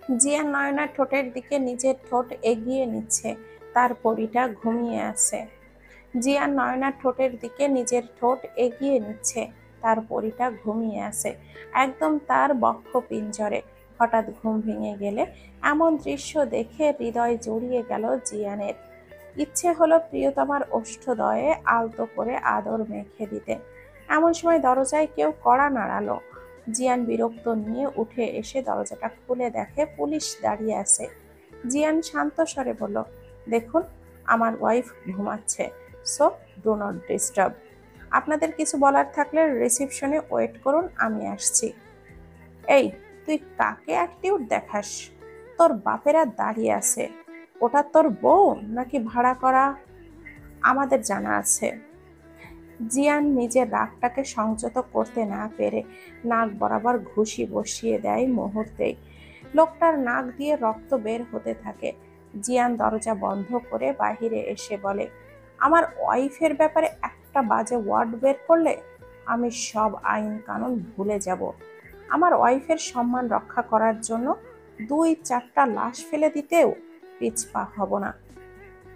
জিয়ান নয়নার ঠোঁটের দিকে নিজের ঠোঁট এগিয়ে নিচ্ছে, তার পরিটা ঘুমিয়ে আছে। জিয়ান নয়নার ঠোঁটের দিকে নিজের ঠোঁট এগিয়ে নিচ্ছে, তার পরিটা ঘুমিয়ে আছে একদম তার বক্ষ পিঞ্জরে। হঠাৎ ঘুম ভেঙে গেলে এমন দৃশ্য দেখে হৃদয় জড়িয়ে গেল জিয়ানের। ইচ্ছে হলো প্রিয়তমার ওষ্ঠদয়ে আলতো করে আদর মেখে দিতে। এমন সময় দরজায় কেউ কড়া নাড়ালো। জিয়ান বিরক্ত নিয়ে উঠে এসে দরজাটা খুলে দেখে পুলিশ দাঁড়িয়ে আছে। জিয়ান শান্ত স্বরে বলল, দেখুন, আমার ওয়াইফ ঘুমাচ্ছে, সো ডু নট ডিস্টার্ব। আপনাদের কিছু বলার থাকলে রিসিপশনে ওয়েট করুন, আমি আসছি। এই, তুই কাকে অ্যাটিটিউড দেখাস? তোর বাপেরা দাঁড়িয়ে আছে, ওটা তোর বউ নাকি ভাড়া করা? আমাদের জানা আছে। জিয়ান নিজের রাগটাকে সংযত করতে না পেরে নাক বরাবর ঘুষি বসিয়ে দেয় মুহূর্তেই। লোকটার নাক দিয়ে রক্ত বের হতে থাকে। জিয়ান দরজা বন্ধ করে বাহিরে এসে বলে, আমার ওয়াইফের ব্যাপারে একটা বাজে ওয়ার্ড বের করলে আমি সব আইন কানুন ভুলে যাব। আমার ওয়াইফের সম্মান রক্ষা করার জন্য 2-4টা লাশ ফেলে দিতেও পিছপা হব না।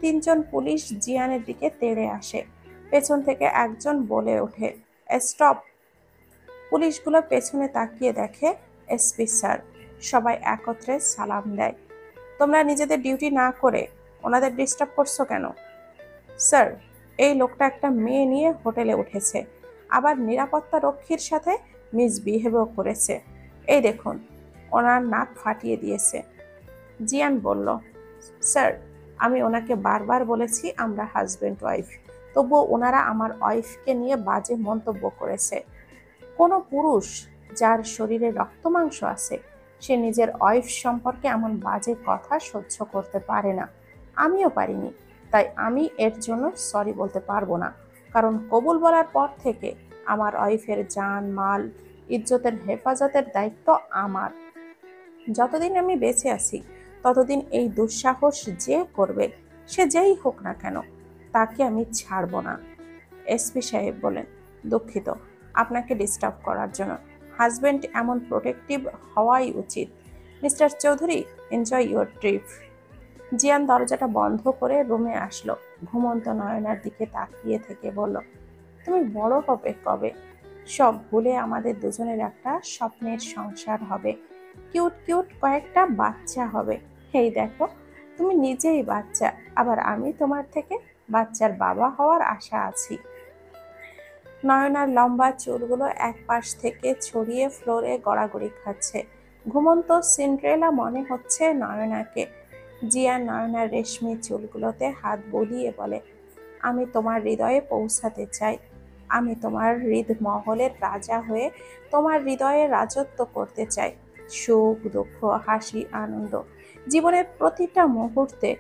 3জন পুলিশ জিয়ানের দিকে তেড়ে আসে। পেছন থেকে একজন বলে ওঠে, স্টপ। পুলিশগুলো পেছনে তাকিয়ে দেখে এসপি স্যার। সবাই একত্রে সালাম দেয়। তোমরা নিজেদের ডিউটি না করে ওনাদের ডিস্টার্ব করছো কেন? স্যার, এই লোকটা একটা মেয়ে নিয়ে হোটেলে উঠেছে, আবার নিরাপত্তা রক্ষীর সাথে মিসবিহেভও করেছে। এই দেখুন, ওনার নাক ফাটিয়ে দিয়েছে। জিয়ান বলল, স্যার, আমি ওনাকে বারবার বলেছি আমরা হাজব্যান্ড ওয়াইফ, তবুও ওনারা আমার ওয়াইফকে নিয়ে বাজে মন্তব্য করেছে। কোনো পুরুষ যার শরীরে রক্ত মাংস আছে, সে নিজের ওয়াইফ সম্পর্কে এমন বাজে কথা সহ্য করতে পারে না। আমিও পারিনি, তাই আমি এর জন্য সরি বলতে পারবো না। কারণ কবুল বলার পর থেকে আমার ওয়াইফের জান মাল ইজ্জতের হেফাজতের দায়িত্ব আমার। যতদিন আমি বেঁচে আছি ততদিন এই দুঃসাহস যে করবে, সে যেই হোক না কেন, তাকে আমি ছাড়ব না। এসপি সাহেব বলেন, দুঃখিত আপনাকে ডিস্টার্ব করার জন্য। হাজবেন্ড এমন প্রোটেক্টিভ হওয়াই উচিত। Mister Chowdhury, enjoy your trip. জিয়ান দরজাটা বন্ধ করে রুমে আসলো। ঘুমন্ত নয়নার দিকে তাকিয়ে থেকে বলল, তুমি বড় হবে কবে? সব ভুলে আমাদের দুজনের একটা স্বপ্নের সংসার হবে, কিউট কিউট কয়েকটা বাচ্চা হবে। এই দেখো, তুমি নিজেই বাচ্চা, আবার আমি তোমার থেকে বাচ্চার বাবা হওয়ার আশা আছি। নয়নার লম্বা চুলগুলো এক পাশ থেকে ছড়িয়ে ফ্লোরে গড়াগড়ি খাচ্ছে। ঘুমন্ত সিন্ড্রেলা মনে হচ্ছে নয়নাকে। জিয়া নয়নার রেশমি চুলগুলোতে হাত বুলিয়ে বলে, আমি তোমার হৃদয়ে পৌঁছাতে চাই। আমি তোমার হৃদমহলের রাজা হয়ে তোমার হৃদয়ে রাজত্ব করতে চাই। সুখ দুঃখ হাসি আনন্দ জীবনের প্রতিটা মুহূর্তে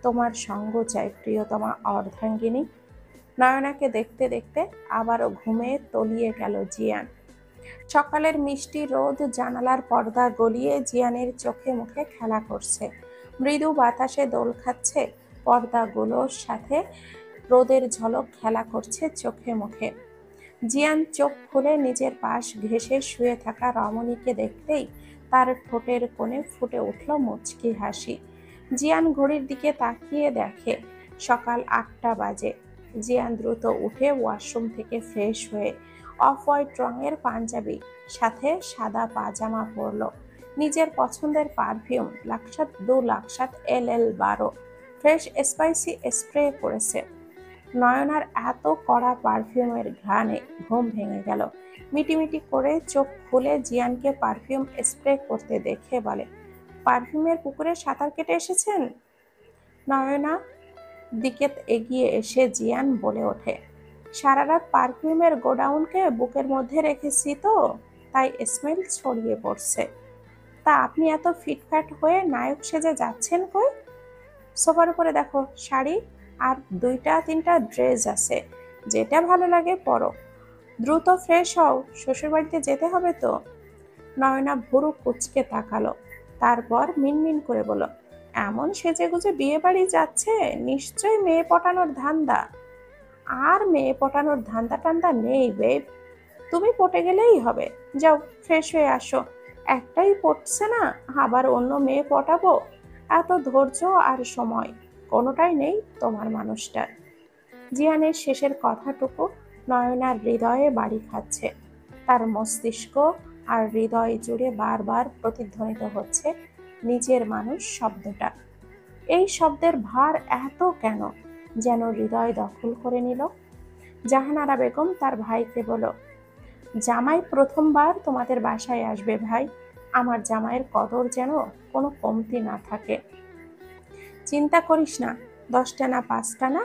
তোমার সঙ্গ চাই প্রিয়তমা অর্ধাঙ্গিনী। নয়নাকে দেখতে দেখতে আবারও ঘুমে তলিয়ে গেল জিয়ান। সকালের মিষ্টি রোদ জানালার পর্দা গলিয়ে জিয়ানের চোখে মুখে খেলা করছে। মৃদু বাতাসে দোল খাচ্ছে পর্দাগুলোর সাথে, রোদের ঝলক খেলা করছে চোখে মুখে। জিয়ান চোখ খুলে নিজের পাশ ঘেঁষে শুয়ে থাকা রমণীকে দেখতেই তার ঠোঁটের কোণে ফুটে উঠল মুচকি হাসি। জিয়ান ঘড়ির দিকে তাকিয়ে দেখে সকাল 8টা বাজে। জিয়ান দ্রুত উঠে ওয়াশরুম থেকে ফ্রেশ হয়ে অফ হোয়াইট রঙের পাঞ্জাবি সাথে সাদা পাজামা পরল। নিজের পছন্দের পারফিউম লাক্সাত 2 লাক্সাত LL12 ফ্রেশ স্পাইসি স্প্রে করেছে। নয়নার এত কড়া পারফিউমের ঘ্রাণে ঘুম ভেঙে গেল। মিটিমিটি করে চোখ খুলে জিয়ানকে পারফিউম স্প্রে করতে দেখে বলে, পারফিউমের পুকুরে সাঁতার কেটে এসেছেন? নয়না দিকে এগিয়ে এসে জিয়ান বলে ওঠে, সারা রাত পারফিউমের গোডাউনকে বুকের মধ্যে রেখেছি তো, তাই স্মেল ছড়িয়ে পড়ছে। তা আপনি এত ফিটফ্যাট হয়ে নায়ক সেজে যাচ্ছেন কই? সোফার উপরে দেখো শাড়ি আর 2-3টা ড্রেস আছে, যেটা ভালো লাগে পরো। দ্রুত ফ্রেশ হও, শ্বশুরবাড়িতে যেতে হবে তো। নয়না ভুরু কুঁচকে তাকালো, তারপর মিনমিন করে বলল, এমন সেজেগুজে বিয়ে বাড়ি যাচ্ছে, নিশ্চয়ই মেয়ে পটানোর ধান্দা। আর মেয়ে পটানোর ধান্দা টান্দা নেই বেব, তুমি পটে গেলেই হবে। যাও ফ্রেশ হয়ে আসো, একটাই পড়ছে না, আবার অন্য মেয়ে পটাবো? এত ধৈর্য আর সময় কোনোটাই নেই তোমার মানুষটার। জিয়ানের শেষের কথাটুকু নয়নার হৃদয়ে বাড়ি খাচ্ছে। তার মস্তিষ্ক আর হৃদয় জুড়ে বারবার প্রতিধ্বনিত হচ্ছে নিজের মানুষ শব্দটা। এই শব্দের ভার এত কেন যেন হৃদয় দখল করে নিল। জাহানারা বেগম তার ভাইকে বলল, জামাই প্রথমবার তোমাদের বাসায় আসবে ভাই, আমার জামাইয়ের কদর যেন কোনো কমতি না থাকে। চিন্তা করিস না, 10টা না 5টা না,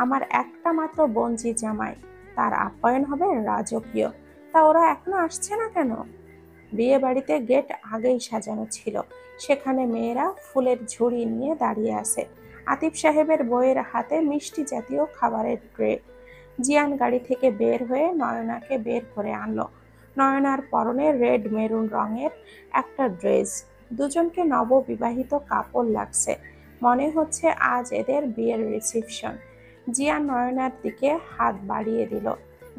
আমার একটা মাত্র বঞ্জি জামাই, তার আপ্যায়ন হবে রাজকীয়। তা ওরা এখনো আসছে না কেন? বিয়ে বাড়িতে গেট আগেই সাজানো ছিল, সেখানে মেয়েরা ফুলের ঝুড়ি নিয়ে দাঁড়িয়ে আছে। আতিফ সাহেবের বউয়ের হাতে মিষ্টি জাতীয় খাবারের ট্রে। জিয়ান গাড়ি থেকে বের হয়ে নয়নাকে বের করে আনলো। নয়নার পরনে রেড মেরুন রঙের একটা ড্রেস, দুজনকে নববিবাহিত কাপড় লাগছে। মনে হচ্ছে আজ এদের বিয়ের রিসেপশন। জিয়ান নয়নার দিকে হাত বাড়িয়ে দিল।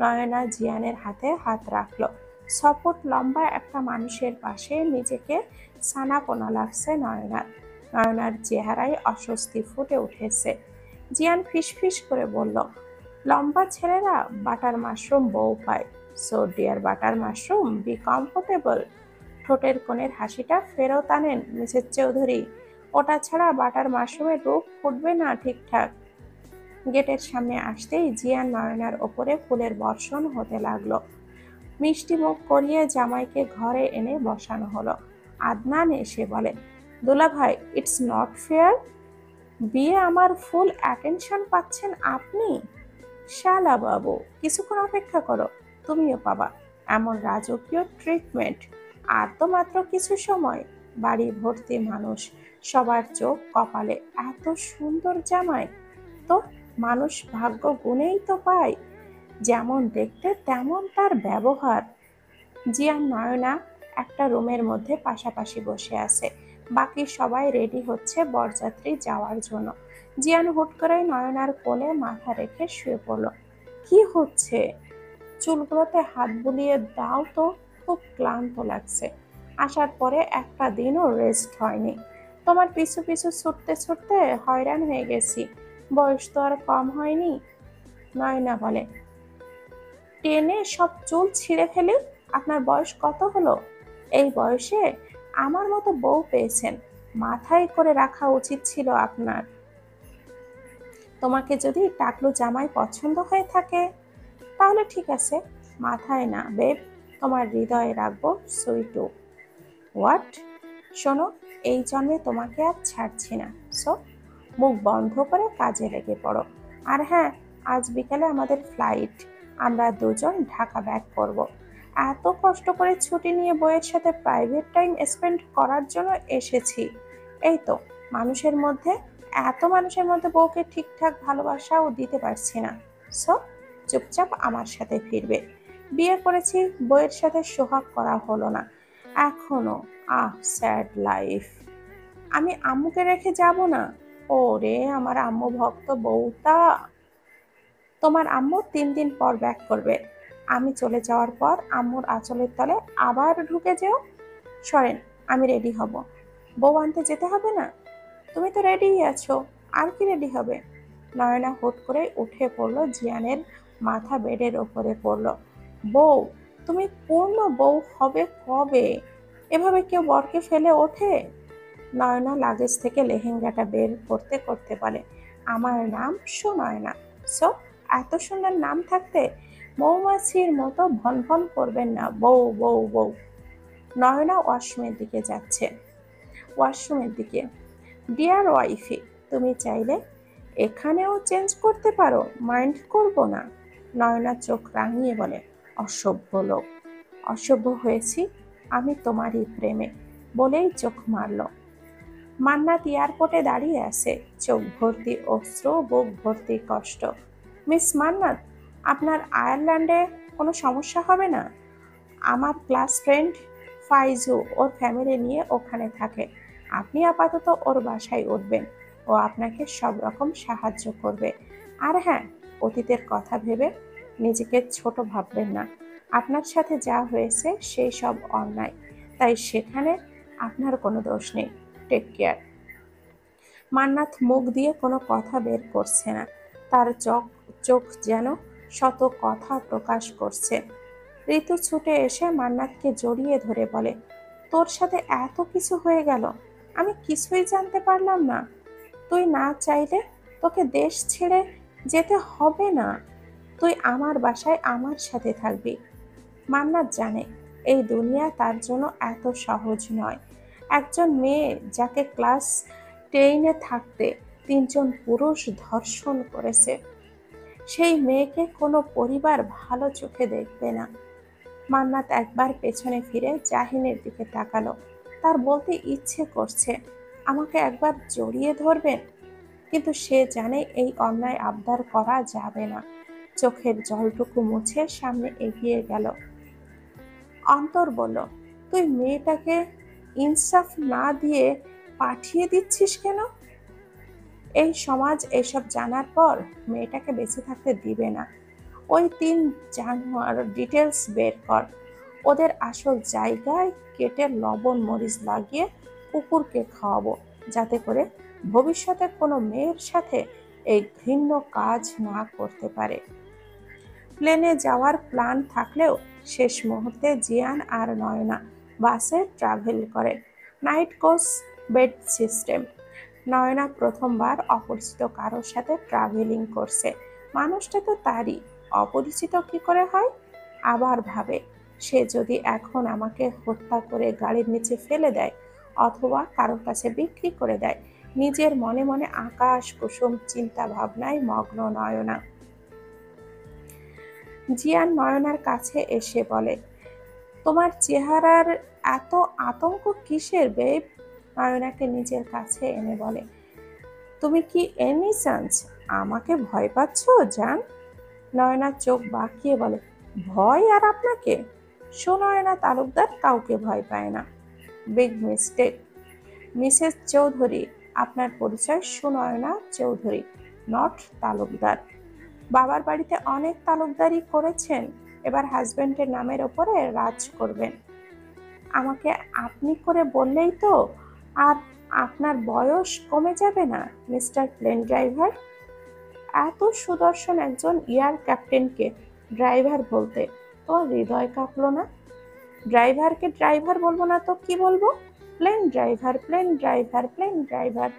নয়না জিয়ানের হাতে হাত রাখলো। 6 ফুট লম্বা একটা মানুষের পাশে নিজেকে ছানাপোনা লাগছে নয়নার। নয়নার চেহারায় অস্বস্তি ফুটে উঠেছে। জিয়ান ফিসফিস করে বলল, লম্বা ছেলেরা বাটার মাশরুম বউ পায়। So dear butter mushroom, B comfortable. ঠোঁটের কোণের হাসিটা ফেরত আনেন মিসেস চৌধুরী। ওটা ছাড়া বাটার মাশরুমের রূপ ফুটবে না ঠিকঠাক। গেটের সামনে আসতেই জিয়ান নয়নার ওপরে ফুলের বর্ষণ হতে লাগলো। মিষ্টি মুখ করিয়ে জামাইকে ঘরে এনে বসানো হলো। আদনান এসে বলে, দুলাভাই, ইটস নট ফেয়ার। বিয়ে আমার ফুল অ্যাটেনশন পাচ্ছেন আপনি। শালা বাবু, কিছুক্ষণ অপেক্ষা করো, তুমিও পাবা এমন রাজকীয় ট্রিটমেন্ট। আর তো মাত্র কিছু সময়। বাড়ি ভর্তি মানুষ, সবার চোখ কপালে। এত সুন্দর জামাই তো মানুষ ভাগ্য গুণেই তো পায়। যেমন দেখতে তেমন তার ব্যবহার। জিয়ান নয়না একটা রুমের মধ্যে পাশাপাশি বসে আছে। বাকি সবাই রেডি হচ্ছে বরযাত্রী যাওয়ার জন্য। জিয়ান হুট করে নয়নার কোলে মাথা রেখে শুয়ে পড়ল। কি হচ্ছে? চুলগুলোতে হাত বুলিয়ে দাও তো, খুব ক্লান্ত লাগছে। আসার পরে একটা দিনও রেস্ট হয়নি। তোমার পিছু পিছু ছুটতে ছুটতে হয়রান হয়ে গেছি। বয়স তো আর কম হয়নি। নয়না বলে, টেনে সব চুল ছিঁড়ে ফেলি। আপনার বয়স কত হলো? এই বয়সে আমার মতো বউ পেয়েছেন, মাথায় করে রাখা উচিত ছিল আপনার। তোমাকে যদি টাকলু জামাই পছন্দ হয়ে থাকে তাহলে ঠিক আছে, মাথায় না বেব, তোমার হৃদয়ে রাখবো সুইটু। হোয়াট? শোনো, এই জন্মে তোমাকে আর ছাড়ছি না। সো মুখ বন্ধ করে কাজে লেগে পড়ো। আর হ্যাঁ, আজ বিকালে আমাদের ফ্লাইট, আমরা দুজন ঢাকা ব্যাক করব। এত কষ্ট করে ছুটি নিয়ে বইয়ের সাথে প্রাইভেট টাইম স্পেন্ড করার জন্য এসেছি। এই তো মানুষের মধ্যে, এত মানুষের মধ্যে বউকে ঠিকঠাক ভালোবাসাও দিতে পারছি না। সো চুপচাপ আমার সাথে ফিরবে। বিয়ে করেছি, বইয়ের সাথে সোহাগ করা হলো না এখনো। Sad life. আমি আম্মুকে রেখে যাব না। ওরে আমার আম্মু ভক্ত বউটা। তোমার আম্মু 3 দিন পর ব্যাক করবে। আমি চলে যাওয়ার পর আম্মুর আঁচলের তলে আবার ঢুকে যেও। সরেন, আমি রেডি হব। বউ আনতে যেতে হবে না? তুমি তো রেডিই আছো, আর কি রেডি হবে? নয়না হুট করে উঠে পড়লো, জিয়ানের মাথা বেডের ওপরে পড়লো। বউ? তুমি পূর্ণ বউ হবে কবে? এভাবে কেউ বরকে ফেলে ওঠে? নয়না লাগেজ থেকে লেহেঙ্গাটা বের করতে করতে বলে, আমার নাম সুনয়না। সো এত সুন্দর নাম থাকতে মৌমাছির মতো ভন ভন করবেন না, বউ বউ বউ। নয়না ওয়াশরুমের দিকে। ডিয়ার ওয়াইফি, তুমি চাইলে এখানেও চেঞ্জ করতে পারো, মাইন্ড করব না। নয়না চোখ রাঙিয়ে বলে, অসভ্য লোক। অসভ্য হয়েছি আমি তোমারই প্রেমে, বলেই চোখ মারল। মান্নাত এয়ারপোর্টে দাঁড়িয়ে আছে, চোখ ভর্তি অশ্রু, বুক ভর্তি কষ্ট। মিস মান্নাত, আপনার আয়ারল্যান্ডে কোনো সমস্যা হবে না? আমার ক্লাস ফ্রেন্ড ফাইজু ওর ফ্যামিলি নিয়ে ওখানে থাকে। আপনি আপাতত ওর বাসায় উঠবেন, ও আপনাকে সব রকম সাহায্য করবে। আর হ্যাঁ, অতীতের কথা ভেবে নিজেকে ছোট ভাববেন না। আপনার সাথে যা হয়েছে সেই সব অন্যায়, তাই সেখানে আপনার কোনো দোষ নেই। Take care. মান্নাত মুখ দিয়ে কোনো কথা বের করছে না, তার চোখ যেন শত কথা প্রকাশ করছে। ঋতু ছুটে এসে মান্নাতকে জড়িয়ে ধরে বলে, তোর সাথে এত কিছু হয়ে গেল, আমি কিছুই জানতে পারলাম না। তুই না চাইলে তোকে দেশ ছেড়ে যেতে হবে না, তুই আমার বাসায় আমার সাথে থাকবি। মান্নাত জানে এই দুনিয়া তার জন্য এত সহজ নয়। একজন মেয়ে যাকে ক্লাস 10-এ থাকতে 3জন পুরুষ ধর্ষণ করেছে, সেই মেয়েকে কোনো পরিবার ভালো চোখে দেখবে না। মান্নাত একবার পেছনে ফিরে জাহিনের দিকে তাকালো। তার বলতে ইচ্ছে করছে, আমাকে একবার জড়িয়ে ধরবেন, কিন্তু সে জানে এই অন্যায় আবদার করা যাবে না। চোখের জলটুকু মুছে সামনে এগিয়ে গেল। অন্তর বলল, তুই মেয়েটাকে ইনসাফ না দিয়ে পাঠিয়ে দিচ্ছিস কেন? এই সমাজ এসব জানার পর মেয়েটাকে বেঁচে থাকতে দিবে না। ওই 3 জানোয়ার ডিটেলস বের কর, ওদের আসল জায়গায় কেটে লবণ মরিচ লাগিয়ে কুকুরকে খাওয়াবো, যাতে করে ভবিষ্যতে কোনো মেয়ের সাথে এই ঘৃণ্য কাজ না করতে পারে। প্লেনে যাওয়ার প্ল্যান থাকলেও শেষ মুহূর্তে জিয়ান আর নয়না বাসে ট্রাভেল করে। Night coach bed system. Nayana প্রথমবার অপরিচিত কারোর সাথে ট্রাভেলিং করছে। মানুষটা তো তারই, অপরিচিত কি করে হয়? আবার ভাবে, সে যদি এখন আমাকে হত্যা করে গাড়ির নিচে ফেলে দেয় অথবা কারোর কাছে বিক্রি করে দেয়। নিজের মনে মনে আকাশ কুসুম চিন্তা ভাবনায় মগ্ন নয়না। জিয়ান নয়নার কাছে এসে বলে, তোমার চেহারার এত আতঙ্ক কিসের বেব? নয়নাকে নিজের কাছে এনে বলে, তুমি কি এনি চান্স আমাকে ভয় পাচ্ছ জান? নয়না চোখ বাঁকিয়ে বলে, ভয় আর আপনাকে? সুনয়না তালুকদার কাউকে ভয় পায় না। Big mistake. মিসেস চৌধুরী, আপনার পরিচয় সুনয়না চৌধুরী, নট তালুকদার। বাবার বাড়িতে অনেক তালুকদারি করেছেন, এবার হাজবেন্ডের নামের ওপরে রাজ করবেন। আমাকে আপনি করে বললেই তো আর আপনার বয়স কমে যাবে না মিস্টার প্লেন ড্রাইভার। এত সুদর্শন একজন এয়ার ক্যাপ্টেনকে ড্রাইভার বলতে তোমার হৃদয় কাঁপলো না? ড্রাইভারকে ড্রাইভার বলবো না তো কি বলবো? Plane driver, plane driver, plane driver.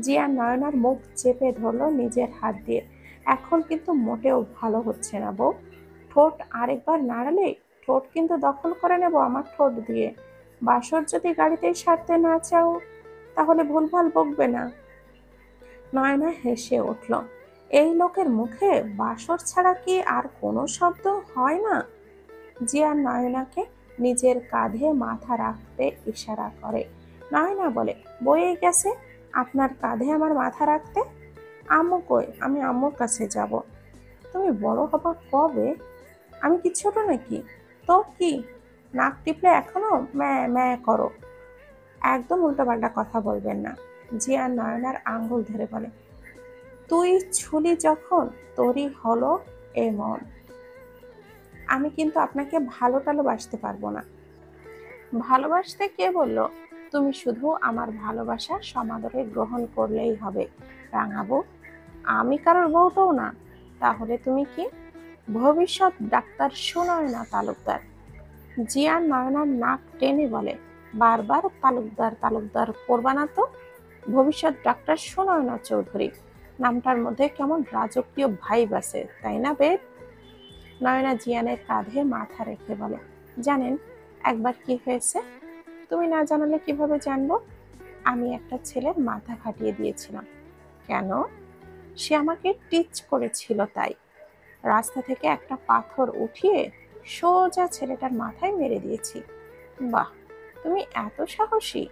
Jiya নয়নার মুখ চেপে ধরলো নিজের হাত দিয়ে। এখন কিন্তু মোটেও ভালো হচ্ছে না বউ। ঠোঁট আরেকবার নাড়ালে ঠোঁট কিন্তু দখল করে নেব আমার ঠোঁট দিয়ে। বাসর যদি গাড়িতেই সারতে না চাও তাহলে ভুলভাল বকবে না। নয়না হেসে উঠল। এই লোকের মুখে বাসর ছাড়া কি আর কোনো শব্দ হয় না? জিয়া নয়নাকে নিজের কাঁধে মাথা রাখতে ইশারা করে। নয়না বলে, বয়ে গেছে আপনার কাঁধে আমার মাথা রাখতে। আম্মু কই? আমি আম্মুর কাছে যাব। তুমি বড় হবা কবে? আমি কি ছোট নাকি? তো কি, নাক টিপলে এখনো ম্যাঁ ম্যাঁ করো। একদম উল্টোপাল্টা কথা বলবেন না। জিয়া নয়নার আঙ্গুল ধরে বলে, তুই ছুলি যখন তোরই হলো এমন। আমি কিন্তু আপনাকে ভালো টালোবাসতে পারবো না। ভালোবাসতে কে বললো? তুমি শুধু আমার ভালোবাসা সমাদরে গ্রহণ করলেই হবে রাঙাবো। আমি কারোর বউটাও না। তাহলে তুমি কি? ভবিষ্যৎ ডাক্তার সুনয়না তালুকদার। জিয়া নয়নার নাক টেনে বলে, বারবার তালুকদার তালুকদার করবা না তো। ভবিষ্যৎ ডাক্তার সুনয়না চৌধুরী, নামটার মধ্যে কেমন রাজকীয় ভাইব আছে, তাই না বেব? নয়না জিয়ানের কাঁধে মাথা রেখে বলে, জানেন একবার কি হয়েছে? তুমি না জানালে কিভাবে জানবো? আমি একটা ছেলের মাথা ফাটিয়ে দিয়েছিলাম। কেন? সে আমাকে টিচ করেছিল তাই। রাস্তা থেকে একটা পাথর উঠিয়ে সোজা ছেলেটার মাথায় মেরে দিয়েছি। বাহ, তুমি এত সাহসী।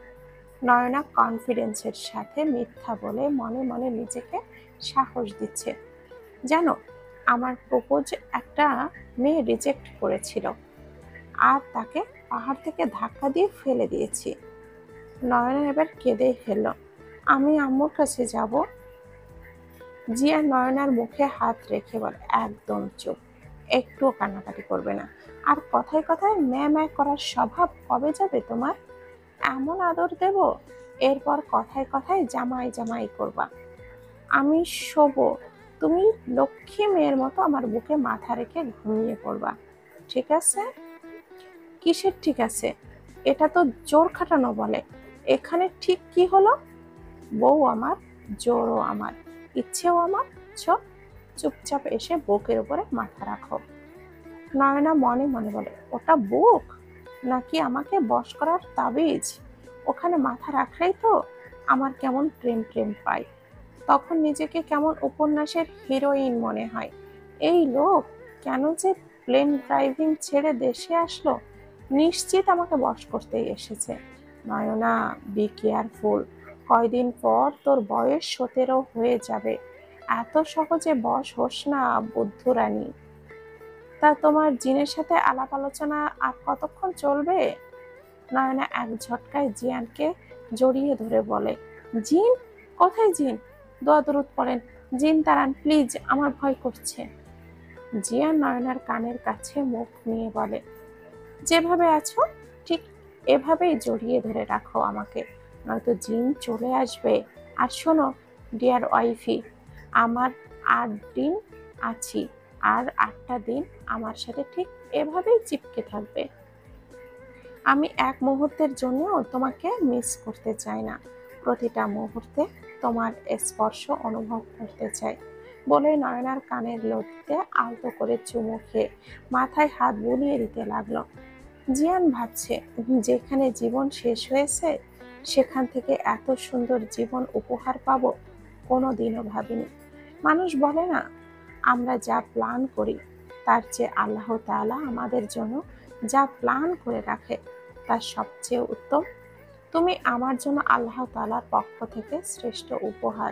নয়না কনফিডেন্সের সাথে মিথ্যা বলে মনে মনে নিজেকে সাহস দিচ্ছে। জানো, আমার প্রপোজ একটা মেয়ে রিজেক্ট করেছিল আর তাকে পাহাড় থেকে ধাক্কা দিয়ে ফেলে দিয়েছি। নয়না এবার কেঁদে ফেলল। আমি আম্মুর কাছে যাব। জিয়া নয়নার মুখে হাত রেখে বলে, একদম চুপ, একটুও কান্নাকাটি করবে না। আর কথায় কথায় ম্যাঁ ম্যাঁ করার স্বভাব কবে যাবে তোমার? এমন আদর দেব, এরপর কথায় কথায় জামাই জামাই করবা। আমি শোবো, তুমি লক্ষ্মী মেয়ের মতো আমার বুকে মাথা রেখে ঘুমিয়ে পড়বা, ঠিক আছে? কিসের ঠিক আছে? এটা তো জোর খাটানো বলে। এখানে ঠিক কি হলো? বউ আমার, জোরও আমার, ইচ্ছেও আমার। চুপচাপ এসে বুকের উপরে মাথা রাখো। নয়না মনে মনে বলে, ওটা বুক নাকি আমাকে বশ করার তাবিজ? ওখানে মাথা রাখলেই তো আমার কেমন প্রেম প্রেম পাই। তখন নিজেকে কেমন উপন্যাসের হিরোইন মনে হয়। এই লোক কেন যে প্লেন ড্রাইভিং ছেড়ে দেশে আসলো? নিশ্চিত আমাকে বশ করতেই এসেছে। Nayana, be careful. কয়দিন পর তোর বয়স 17 হয়ে যাবে। এত সহজে বশ হোস না বুদ্ধু রানী। তা তোমার জিনের সাথে আলাপ আলোচনা আর কতক্ষণ চলবে? নয়না এক ঝটকায় জিয়ানকে জড়িয়ে ধরে বলে, জিন? কোথায় জিন? দোয়া দরুদ পড়েন, জিন তাড়ান প্লিজ, আমার ভয় করছে। জিয়ান নয়নার কানের কাছে মুখ নিয়ে বলে, যেভাবে আছো ঠিক এভাবেই জড়িয়ে ধরে রাখো আমাকে, নয়তো জিন চলে আসবে। আর শোনো ডিয়ার ওয়াইফি, আমার 8 দিন আছি, আর 8টা দিন আমার সাথে ঠিক এভাবেই চিপকে থাকবে। আমি এক মুহূর্তের জন্যও তোমাকে মিস করতে চাই না। প্রতিটা মুহূর্তে তোমার স্পর্শ অনুভব করতে চাই। বলে নয়নার কানের লতিতে আলতো করে চুমু খেয়ে মাথায় হাত বুলিয়ে দিতে লাগলো। জিয়ান ভাবছে, যেখানে জীবন শেষ হয়েছে সেখান থেকে এত সুন্দর জীবন উপহার পাবো কোনোদিনও ভাবিনি। মানুষ বলে না, আমরা যা প্ল্যান করি তার চেয়ে আল্লাহ তাআলা আমাদের জন্য যা প্ল্যান করে রাখে তার সবচেয়ে উত্তম। তুমি আমার জন্য আল্লাহ তাআলার পক্ষ থেকে শ্রেষ্ঠ উপহার,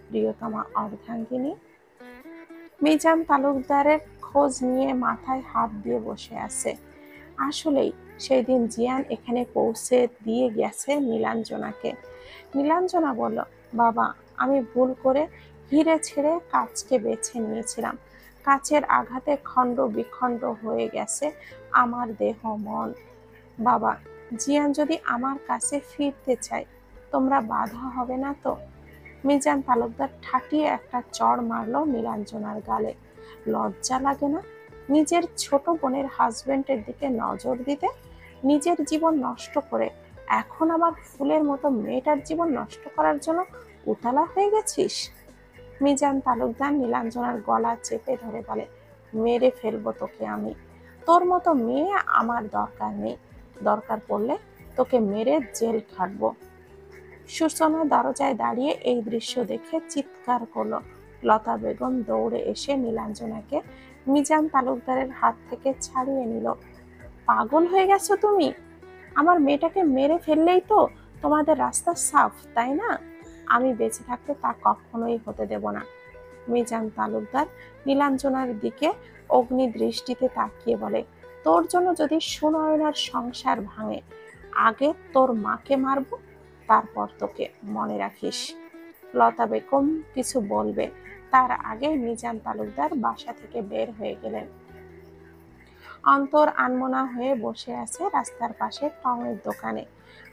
প্রিয়তমা অর্ধাঙ্গিনী। মিজান তালুকদারের খোঁজ নিয়ে মাথায় হাত দিয়ে বসে আছে। আসলেই সেই দিন জিয়ান এখানে পৌঁছে দিয়ে গেছে নীলাঞ্জনাকে। নীলাঞ্জনা বলল, বাবা আমি ভুল করে হিরে ছেড়ে কাচকে বেছে নিয়েছিলাম। কাচের আঘাতে খণ্ড বিখণ্ড হয়ে গেছে আমার দেহ মন। বাবা, জিয়ান যদি আমার কাছে ফিরতে চায় তোমরা বাধা হবে না তো? মিজান তালুকদার ঠাটিয়ে একটা চড় মারলো নীলাঞ্জনার গালে। লজ্জা লাগে না নিজের ছোট বোনের হাজবেন্ডের দিকে নজর দিতে? নিজের জীবন নষ্ট করে এখন আমার ফুলের মতো মেয়েটার জীবন নষ্ট করার জন্য উতালা হয়ে গেছিস? মিজান তালুকদার নীলাঞ্জনার গলা চেপে ধরে বলে, মেরে ফেলবো তোকে আমি। তোর মতো মেয়ে আমার দরকার নেই। দরকার পড়লে তোকে মেরে জেল খাটবো। সূচনা দরজায় দাঁড়িয়ে এই দৃশ্য দেখে চিৎকার করলো। লতা বেগম দৌড়ে এসে নীলাঞ্জনাকে মিজান তালুকদারের হাত থেকে ছাড়িয়ে নিল। পাগল হয়ে গেছো তুমি? আমার মেয়েটাকে মেরে ফেললেই তো তোমাদের রাস্তা সাফ, তাই না? আমি বেঁচে থাকতে তা কখনোই হতে দেব না। মিজান তালুকদার নীলাঞ্জনার দিকে অগ্নি দৃষ্টিতে তাকিয়ে বলে, তোর জন্য যদি সুনয়নার সংসার ভাঙে, আগে তোর মাকে মারবো, তারপর তোকে, মনে রাখিস। লতা বেগম কিছু বলবে তার আগে মিজান তালুকদার বাসা থেকে বের হয়ে গেলেন। অন্তর আনমনা হয়ে বসে আছে রাস্তার পাশে টঙের দোকানে।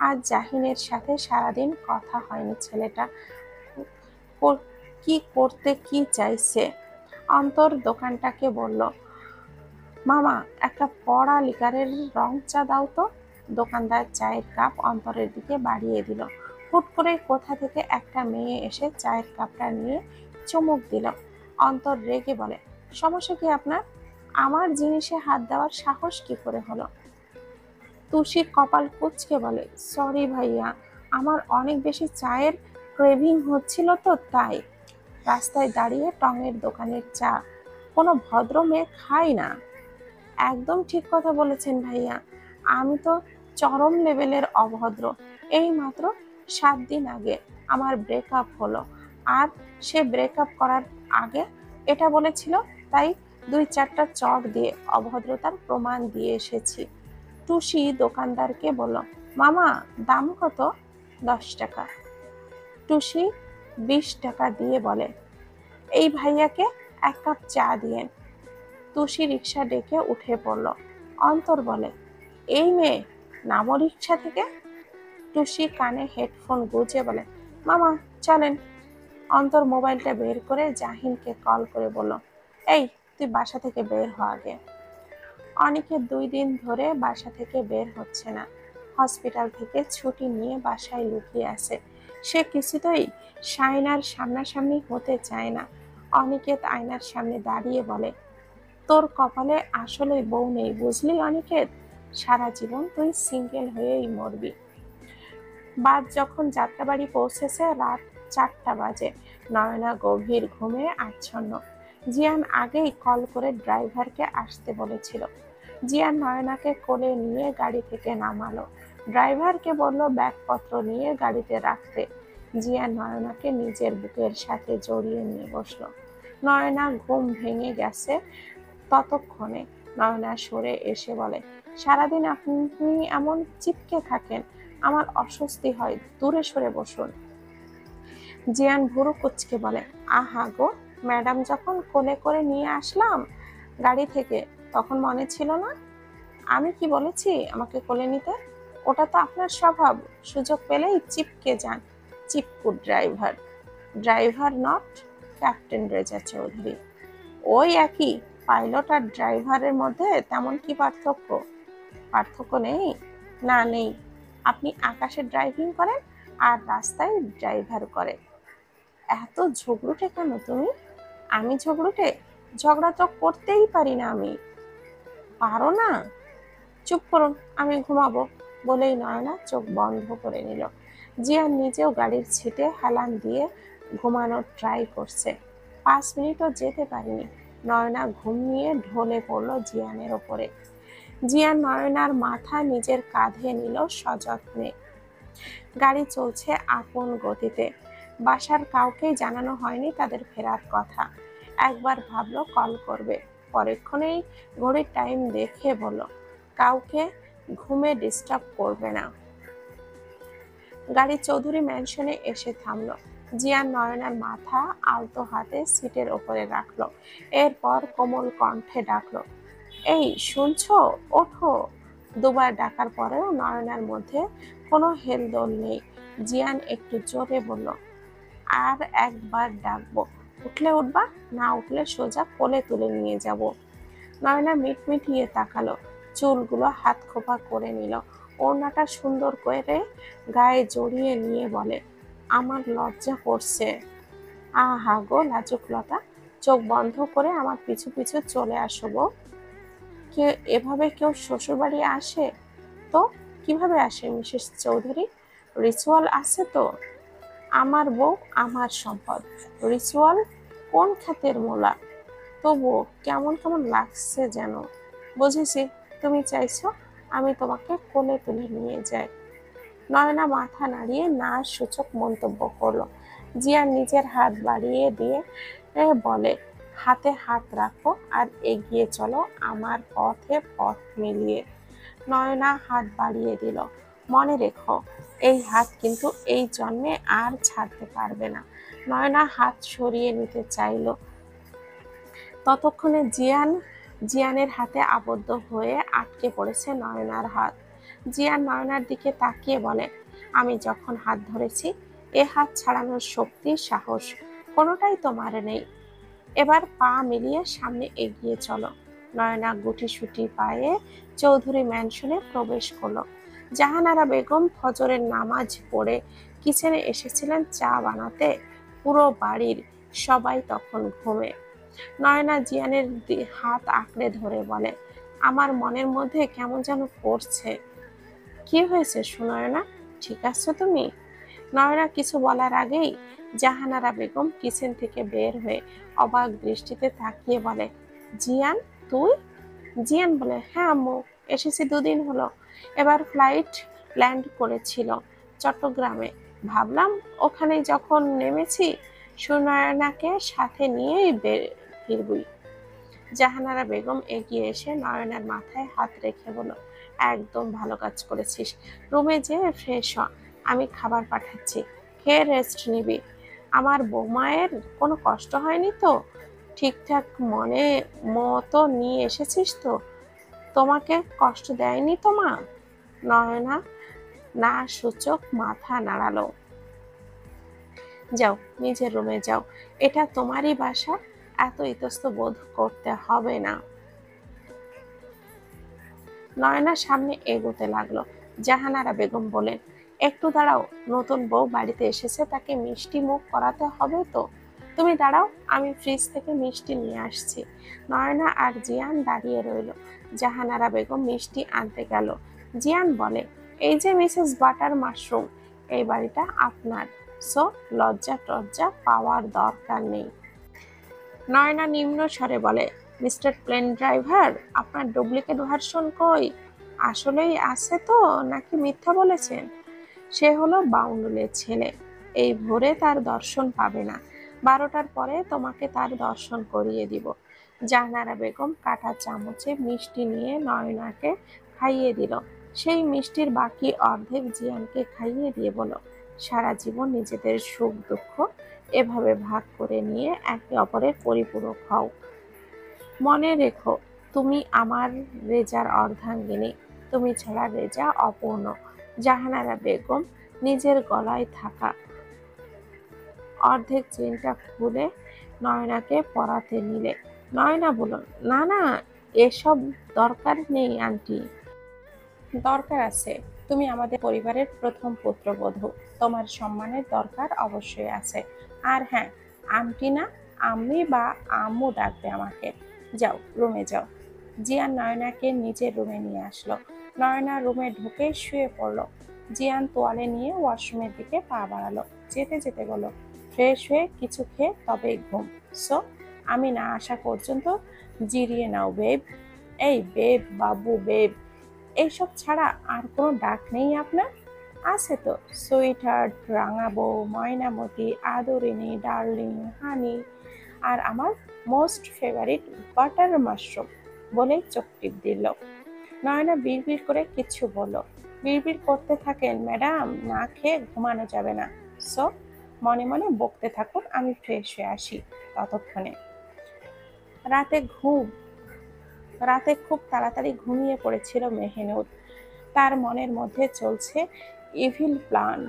আজ জাহিনের সাথে সারাদিন কথা হয়নি। ছেলেটা কি করতে কি চাইছে? অন্তর দোকানটাকে বলল, মামা একটা কড়া লিকারের রং চা দাও তো। দোকানদার চায়ের কাপ অন্তরের দিকে বাড়িয়ে দিল। হুট করে কোথা থেকে একটা মেয়ে এসে চায়ের কাপটা নিয়ে চুমুক দিল। অন্তর রেগে বলে, সমস্যা কি আপনার? আমার জিনিসে হাত দেওয়ার সাহস কি করে হলো? তুষি কপাল কুঁচকে বলে, সরি ভাইয়া, আমার অনেক বেশি চায়ের ক্রেভিং হচ্ছিল তো তাই। রাস্তায় দাঁড়িয়ে টঙের দোকানের চা কোনো ভদ্র মেয়ে খায় না। একদম ঠিক কথা বলেছেন ভাইয়া, আমি তো চরম লেভেলের অভদ্র। এই মাত্র 7 দিন আগে আমার ব্রেকআপ হলো, আর সে ব্রেকআপ করার আগে এটা বলেছিল, তাই 2-4টা চড় দিয়ে অভদ্রতার প্রমাণ দিয়ে এসেছি। টুসি দোকানদারকে বলল, মামা দাম কত? 10 টাকা। টুসি 20 টাকা দিয়ে বলে, এই ভাইয়াকে 1 কাপ চা দিয়েন। তুষি রিক্সা ডেকে উঠে পড়ল। অন্তর বলে, এই মেয়ে, নামো রিক্সা থেকে। টুসি কানে হেডফোন গুজে বলে, মামা চলেন। অন্তর মোবাইলটা বের করে জাহিনকে কল করে বলল, এই তুই বাসা থেকে বের হ আগে। অনেকের 2 দিন ধরে বাসা থেকে বের হচ্ছে না। হসপিটাল থেকে ছুটি নিয়ে বাসায় লুকিয়ে আছে। সে কিছুতেই শাইনার সামনাসামনি হতে চায় না। অনিকেত আয়নার সামনে দাঁড়িয়ে বলে, তোর কপালে আসলে বউ নেই বুঝলি অনিকেত, সারা জীবন তুই সিঙ্গেল হয়েই মরবি। বাদ যখন যাত্রাবাড়ি পৌঁছেছে রাত 4টা বাজে। নয়না গভীর ঘুমে আচ্ছন্ন। জিয়ান আগেই কল করে ড্রাইভারকে আসতে বলেছিল। জিয়ান নয়নাকে কোলে নিয়ে গাড়ি থেকে নামালো। ড্রাইভারকে বলল ব্যাগপত্র নিয়ে গাড়িতে রাখতে। জিয়ান নয়নাকে নিজের বুকের সাথে জড়িয়ে নিয়ে বসলো। নয়না ঘুম ভেঙে গেছে ততক্ষণে। নয়না সরে এসে বলে, সারাদিন আপনি এমন চিপকে থাকেন, আমার অস্বস্তি হয়, দূরে সরে বসুন। জিয়ান ভুরু কুচকে বলে, আহা গো, ম্যাডাম যখন কোলে করে নিয়ে আসলাম গাড়ি থেকে তখন মনে ছিল না? আমি কি বলেছি আমাকে কোলে নিতে? ওটা তো আপনার স্বভাব, সুযোগ পেলেই চিপকে যান। চিপকু driver. Driver not captain Reza Chowdhury. ওই একই, পাইলট আর ড্রাইভারের মধ্যে তেমন কি পার্থক্য? পার্থক্য নেই? না নেই। আপনি আকাশে ড্রাইভিং করেন আর রাস্তায় ড্রাইভার করে। এত ঝগড়ুটে কেন তুমি? আমি ঝগড়ুটে? ঝগড়া তো করতেই পারি না আমি। পারো না? চুপ করুন, আমি ঘুমাবো। বলেই নয়না চোখ বন্ধ করে নিল। জিয়ান নিজেও গাড়ির সিটে হেলান দিয়ে ঘুমানোর ট্রাই করছে। 5 মিনিটও যেতে পারেনি, নয়না ঘুমিয়ে ঢলে পড়লো জিয়ানের ওপরে। জিয়ান নয়নার মাথা নিজের কাঁধে নিল সযত্নে। গাড়ি চলছে আপন গতিতে। বাসার কাউকেই জানানো হয়নি তাদের ফেরার কথা। একবার ভাবলো কল করবে, পরেক্ষণেই ঘড়ির টাইম দেখে বলল, কাউকে ঘুমে ডিস্টার্ব করবে না। গাড়ি চৌধুরী ম্যানশনে এসে থামলো। জিয়ান নয়নার মাথা আলতো হাতে সিটের ওপরে রাখলো। এরপর কোমল কণ্ঠে ডাকলো, এই শুনছো, ওঠো। দুবার ডাকার পরেও নয়নার মধ্যে কোনো হেলদোল নেই। জিয়ান একটু জোরে বলল, আর একবার ডাকবো, উঠলে উঠবা, না উঠলে সোজা কোলে তুলে নিয়ে যাব। নয়না মিটমিটিয়ে তাকালো, চুলগুলো হাত খোপা করে নিল, ওড়নাটা সুন্দর করে গায়ে জড়িয়ে নিয়ে বলে, আমার লজ্জা করছে। আহা গো লাজুক লতা, চোখ বন্ধ করে আমার পিছু পিছু চলে আসো গো। এভাবে কেউ শ্বশুরবাড়ি আসে? তো কিভাবে আসে মিসেস চৌধুরী? রিচুয়াল আছে তো। আমার বউ আমার সম্পদ, রিচুয়াল কোন খাতের মোলা? তবুও কেমন কেমন লাগছে যেন। বুঝেছি, তুমি চাইছো আমি তোমাকে কোলে তুলে নিয়ে যাই। নয়না মাথা নাড়িয়ে না সূচক মন্তব্য করলো। জিয়া নিজের হাত বাড়িয়ে দিয়ে বলে, হাতে হাত রাখো আর এগিয়ে চলো আমার পথে পথ মিলিয়ে। নয়না হাত বাড়িয়ে দিল। মনে রেখো, এই হাত কিন্তু এই জন্মে আর ছাড়তে পারবে না। নয়না হাত সরিয়ে নিতে চাইল, ততক্ষণে জিয়ানের হাতে আবদ্ধ হয়ে আটকে পড়েছে নয়নার হাত। জিয়ান নয়নার দিকে তাকিয়ে বলে, আমি যখন হাত ধরেছি এ হাত ছাড়ানোর শক্তি সাহস কোনোটাই তোমার নেই। এবার পা মিলিয়ে সামনে এগিয়ে চলো। নয়না গুটিসুটি পায়ে চৌধুরী ম্যানশনে প্রবেশ করলো। জাহানারা বেগম ফজরের নামাজ পড়ে কিচেনে এসেছিলেন চা বানাতে। পুরো বাড়ির সবাই তখন ঘুমে। নয়না জিয়ানের হাত আঁকড়ে ধরে বলে, আমার মনের মধ্যে কেমন যেন করছে। কি হয়েছে সুনয়না, ঠিক আছো তুমি? নয়না কিছু বলার আগেই জাহানারা বেগম কিচেন থেকে বের হয়ে অবাক দৃষ্টিতে তাকিয়ে বলে, জিয়ান তুই? জিয়ান বলে, হ্যাঁ আম্মু, এসেছি 2 দিন হলো। এবার ফ্লাইট ল্যান্ড করেছিল চট্টগ্রামে, ভাবলাম ওখানে যখন নেমেছি সুনয়নাকে সাথে নিয়েই ফিরবই। জাহানারা বেগম এগিয়ে এসে নয়নার মাথায় হাত রেখে বলল, একদম ভালো কাজ করেছিস, রুমে যেয়ে ফ্রেশ হ, আমি খাবার পাঠাচ্ছি, খেয়ে রেস্ট নিবি। আমার বৌমায়ের কোনো কষ্ট হয়নি তো? ঠিকঠাক মতো নিয়ে এসেছিস তো? তোমাকে কষ্ট দেয়নি তো মা? নয়না না সূচক মাথা নাড়ালো। যাও, নিজের রুমে যাও, এটা তোমারই বাসা, এত ইতস্ত বোধ করতে হবে না। নয়না সামনে এগোতে লাগলো। জাহানারা বেগম বলেন, একটু দাঁড়াও, নতুন বউ বাড়িতে এসেছে, তাকে মিষ্টি মুখ করাতে হবে তো। তুমি দাঁড়াও, আমি ফ্রিজ থেকে মিষ্টি নিয়ে আসছি। নয়না আর জিয়ান দাঁড়িয়ে রইল। জাহানারা বেগম মিষ্টি আনতে গেল। জিয়ান বলে, এই যে মিসেস বাটার মাশরুম, এই বাড়িটা আপনার, সো লজ্জা টজ্জা পাওয়ার দরকার নেই। নয়না নিম্ন স্বরে বলে, মিস্টার প্লেন ড্রাইভার, আপনার ডুপ্লিকেট ভার্সন কই? আসলেই আছে তো, নাকি মিথ্যা বলেছেন? সে হলো বাউন্ডুলের ছেলে, এই ভোরে তার দর্শন পাবে না, 12টার পরে তোমাকে তার দর্শন করিয়ে দিব। জাহানারা বেগম কাঁটা চামচে মিষ্টি নিয়ে নয়নাকে খাইয়ে দিল। সেই মিষ্টির বাকি অর্ধেক জিয়ানকে খাইয়ে দিয়ে বলো, সারা জীবন নিজেদের সুখ দুঃখ এভাবে ভাগ করে নিয়ে একে অপরের পরিপূরক হও। মনে রেখো, তুমি আমার রেজার অর্ধাঙ্গিনী, তুমি ছাড়া রেজা অপূর্ণ। জাহানারা বেগম নিজের গলায় থাকা অর্ধেক চেনটা খুলে নয়নাকে পরাতে নিলে। নয়না বলল, না না, এসব দরকার নেই আন্টি। দরকার আছে, তুমি আমাদের পরিবারের প্রথম পুত্রবধূ, তোমার সম্মানের দরকার অবশ্যই আছে। আর হ্যাঁ, আন্টি না, আম্মি বা আম্মু ডাকবে আমাকে। যাও, রুমে যাও। জিয়ান নয়নাকে নিজের রুমে নিয়ে আসলো। নয়না রুমে ঢুকে শুয়ে পড়লো। জিয়ান তোয়ালে নিয়ে ওয়াশরুমের দিকে পা বাড়ালো। যেতে যেতে বলল, ফ্রেশ হয়ে কিছু খেয়ে তবেই ঘুম। সো আমি না আসা পর্যন্ত জিরিয়ে নাও বেব। এই বেব, বাবু, বেব, এইসব ছাড়া আর কোনো ডাক নেই আপনার? আছে তো, সুইটহার্ট, রাঙাবো, ময়নামতি, আদরিনী, ডার্লিং, হানি, আর আমার মোস্ট ফেভারিট বাটার মাশরুম, বলে চোখ টিপ দিল। নয়না বিড়বিড় করে কিছু বলল। বিড়বিড় করতে থাকেন, ম্যাডাম, না খেয়ে ঘুমানো যাবে না। সো মনে মনে বকতে থাকুন, আমি ফ্রেশ হয়ে আসি ততক্ষণে। রাতে ঘুম রাতে খুব তাড়াতাড়ি ঘুমিয়ে পড়েছিল মেহনুর। তার মনের মধ্যে চলছে ইভিল প্ল্যান।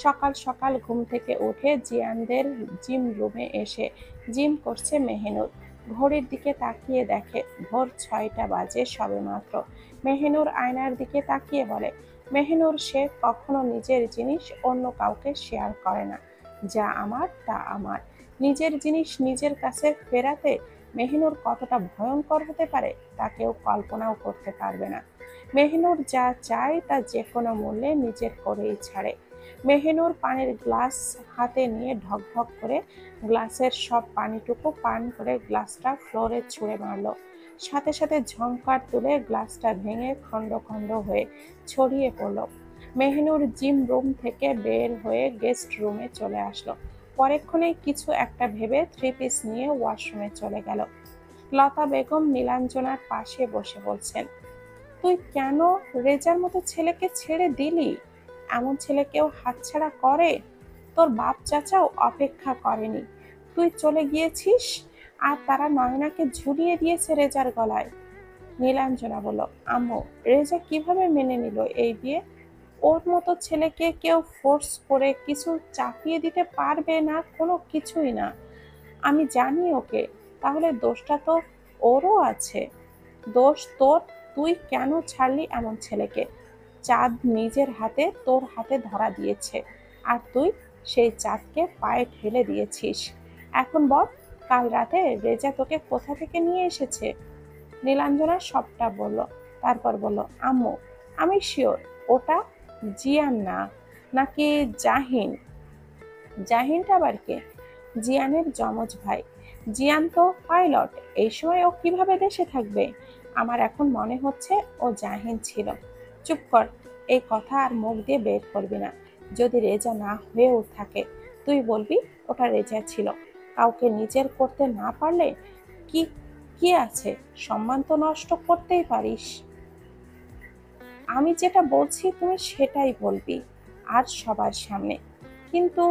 সকাল সকাল ঘুম থেকে উঠে জিয়ানদের জিম রুমে এসে জিম করছে মেহনুর। ঘড়ির দিকে তাকিয়ে দেখে ভোর 6টা বাজে সবেমাত্র। মেহনুর আয়নার দিকে তাকিয়ে বলে, মেহনুর, সে কখনো নিজের জিনিস অন্য কাউকে শেয়ার করে না। যা আমার তা আমার। নিজের জিনিস নিজের কাছে ফেরাতে মেহনুর কতটা ভয়ঙ্কর হতে পারে তা কেউ কল্পনাও করতে পারবে না। মেহনুর যা চায় তা যে কোনো মূল্যে নিজের করেই ছাড়ে। মেহনুর পানির গ্লাস হাতে নিয়ে ঢকঢক করে গ্লাসের সব পানিটুকু পান করে গ্লাসটা ফ্লোরে ছুঁড়ে মারল। সাথে সাথে ঝংকার তুলে গ্লাসটা ভেঙে খণ্ড খণ্ড হয়ে ছড়িয়ে পড়ল। মেহনুর জিম রুম থেকে বের হয়ে গেস্ট রুমে চলে আসলো। পরেক্ষণেই কিছু একটা ভেবে 3 পিস নিয়ে ওয়াশরুমে চলে গেল। লতা বেগম নীলাঞ্জনার পাশে বসে বলছেন, তুই কেন রেজার মতো ছেলেকে ছেড়ে দিলি? এমন ছেলে কেউ হাতছাড়া করে? তোর বাপ চাচাও অপেক্ষা করেনি, তুই চলে গিয়েছিস, আর তারা নয়নাকে ঝুলিয়ে দিয়েছে রেজার গলায়। নীলাঞ্জনা বলল, আম্মু, রেজা কিভাবে মেনে নিল এই বিয়ে? ওর মতো ছেলেকে কেউ ফোর্স করে কিছু চাপিয়ে দিতে পারবে না, কোনো কিছুই না। আমি জানি ওকে, তাহলে দোষটা তো ওরও আছে। দোষ তোর, তুই কেন ছাড়লি এমন ছেলেকে? চাঁদ নিজের হাতে তোর হাতে ধরা দিয়েছে, আর তুই সেই চাঁদকে পায়ে ঠেলে দিয়েছিস। এখন বল, কাল রাতে রেজা তোকে কোথা থেকে নিয়ে এসেছে? নীলাঞ্জনা সবটা বলল। তারপর বলল, আম্মু, আমি শিওর ওটা জিয়ান না, নাকি জাহিন। জাহিনটা আবার কে? জিয়ানের যমজ ভাই। জিয়ান তো পাইলট, এই সময় ও কিভাবে দেশে থাকবে? আমার এখন মনে হচ্ছে ও জাহিন ছিল। চুপ কর, এই কথা আর মুখ দিয়ে বের করবি না। যদি রেজা না হয়েও থাকে, তুই বলবি ওটা রেজা ছিল। কাউকে নিজের করতে না পারলে কি কি আছে, সম্মান তো নষ্ট করতেই পারিস। আমি যেটা বলছি তুমি সেটাই বলবি, আর সবার সামনে। কিন্তু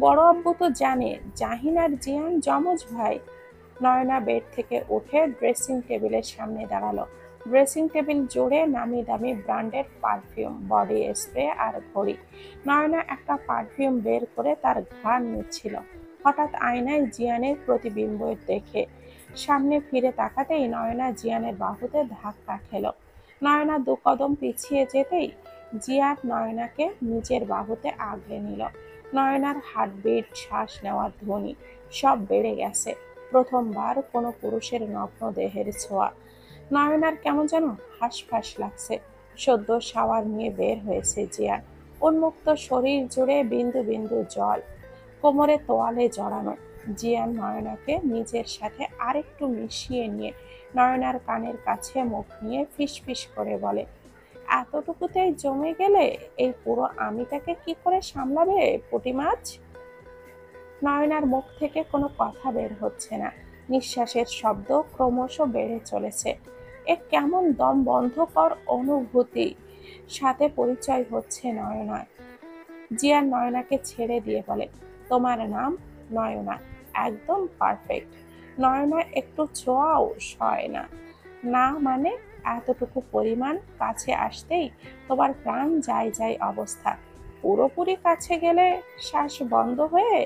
বড় আব্বু তো জানে জাহিন আর জিয়ান যমজ ভাই। নয়না বেড থেকে উঠে ড্রেসিং টেবিলের সামনে দাঁড়ালো। ড্রেসিং টেবিল জুড়ে নামি দামি ব্র্যান্ডের পারফিউম, বডি স্প্রে আর ঘড়ি। নয়না একটা পারফিউম বের করে তার ঘ্রাণ নিচ্ছিল। হঠাৎ আয়নায় জিয়ানের প্রতিবিম্ব দেখে সামনে ফিরে তাকাতেই নয়না জিয়ানের বাহুতে ধাক্কা খেল। নয়না দু কদম পিছিয়ে যেতেই জিয়ান নয়নাকে নিজের বাহুতে আগলে নিল। নয়নার হার্টবিট, শ্বাস নেওয়ার ধ্বনি সব বেড়ে গেছে। প্রথমবার কোনো পুরুষের নগ্ন দেহের ছোঁয়া। নয়নার কেমন যেন হাঁসফাঁস লাগছে। সদ্য শাওয়ার নিয়ে বের হয়েছে জিয়ান। উন্মুক্ত শরীর জুড়ে বিন্দু বিন্দু জল, কোমরে তোয়ালে জড়ানো। জিয়ান নয়নাকে নিজের সাথে আরেকটু মিশিয়ে নিয়ে নয়নার কানের কাছে মুখ নিয়ে ফিসফিস করে বলে, এতটুকুতেই জমে গেলে এই পুরো আমিটাকে কি করে সামলাবে পুঁটি মাছ? নয়নার মুখ থেকে কোনো কথা বের হচ্ছে না। নিঃশ্বাসের শব্দ ক্রমশ বেড়ে চলেছে। এক কেমন দম বন্ধকর অনুভূতি সাথে পরিচয় হচ্ছে নয়নার। জিয়ান নয়নাকে ছেড়ে দিয়ে বলে, তোমার নাম নয়না, একদম পারফেক্ট। নয়না একটু ছোঁয়াও সয় না। না মানে এতটুকু পরিমাণ কাছে আসতেই তোমার প্রাণ যায় যায় অবস্থা। পুরোপুরি কাছে গেলে শ্বাস বন্ধ হয়ে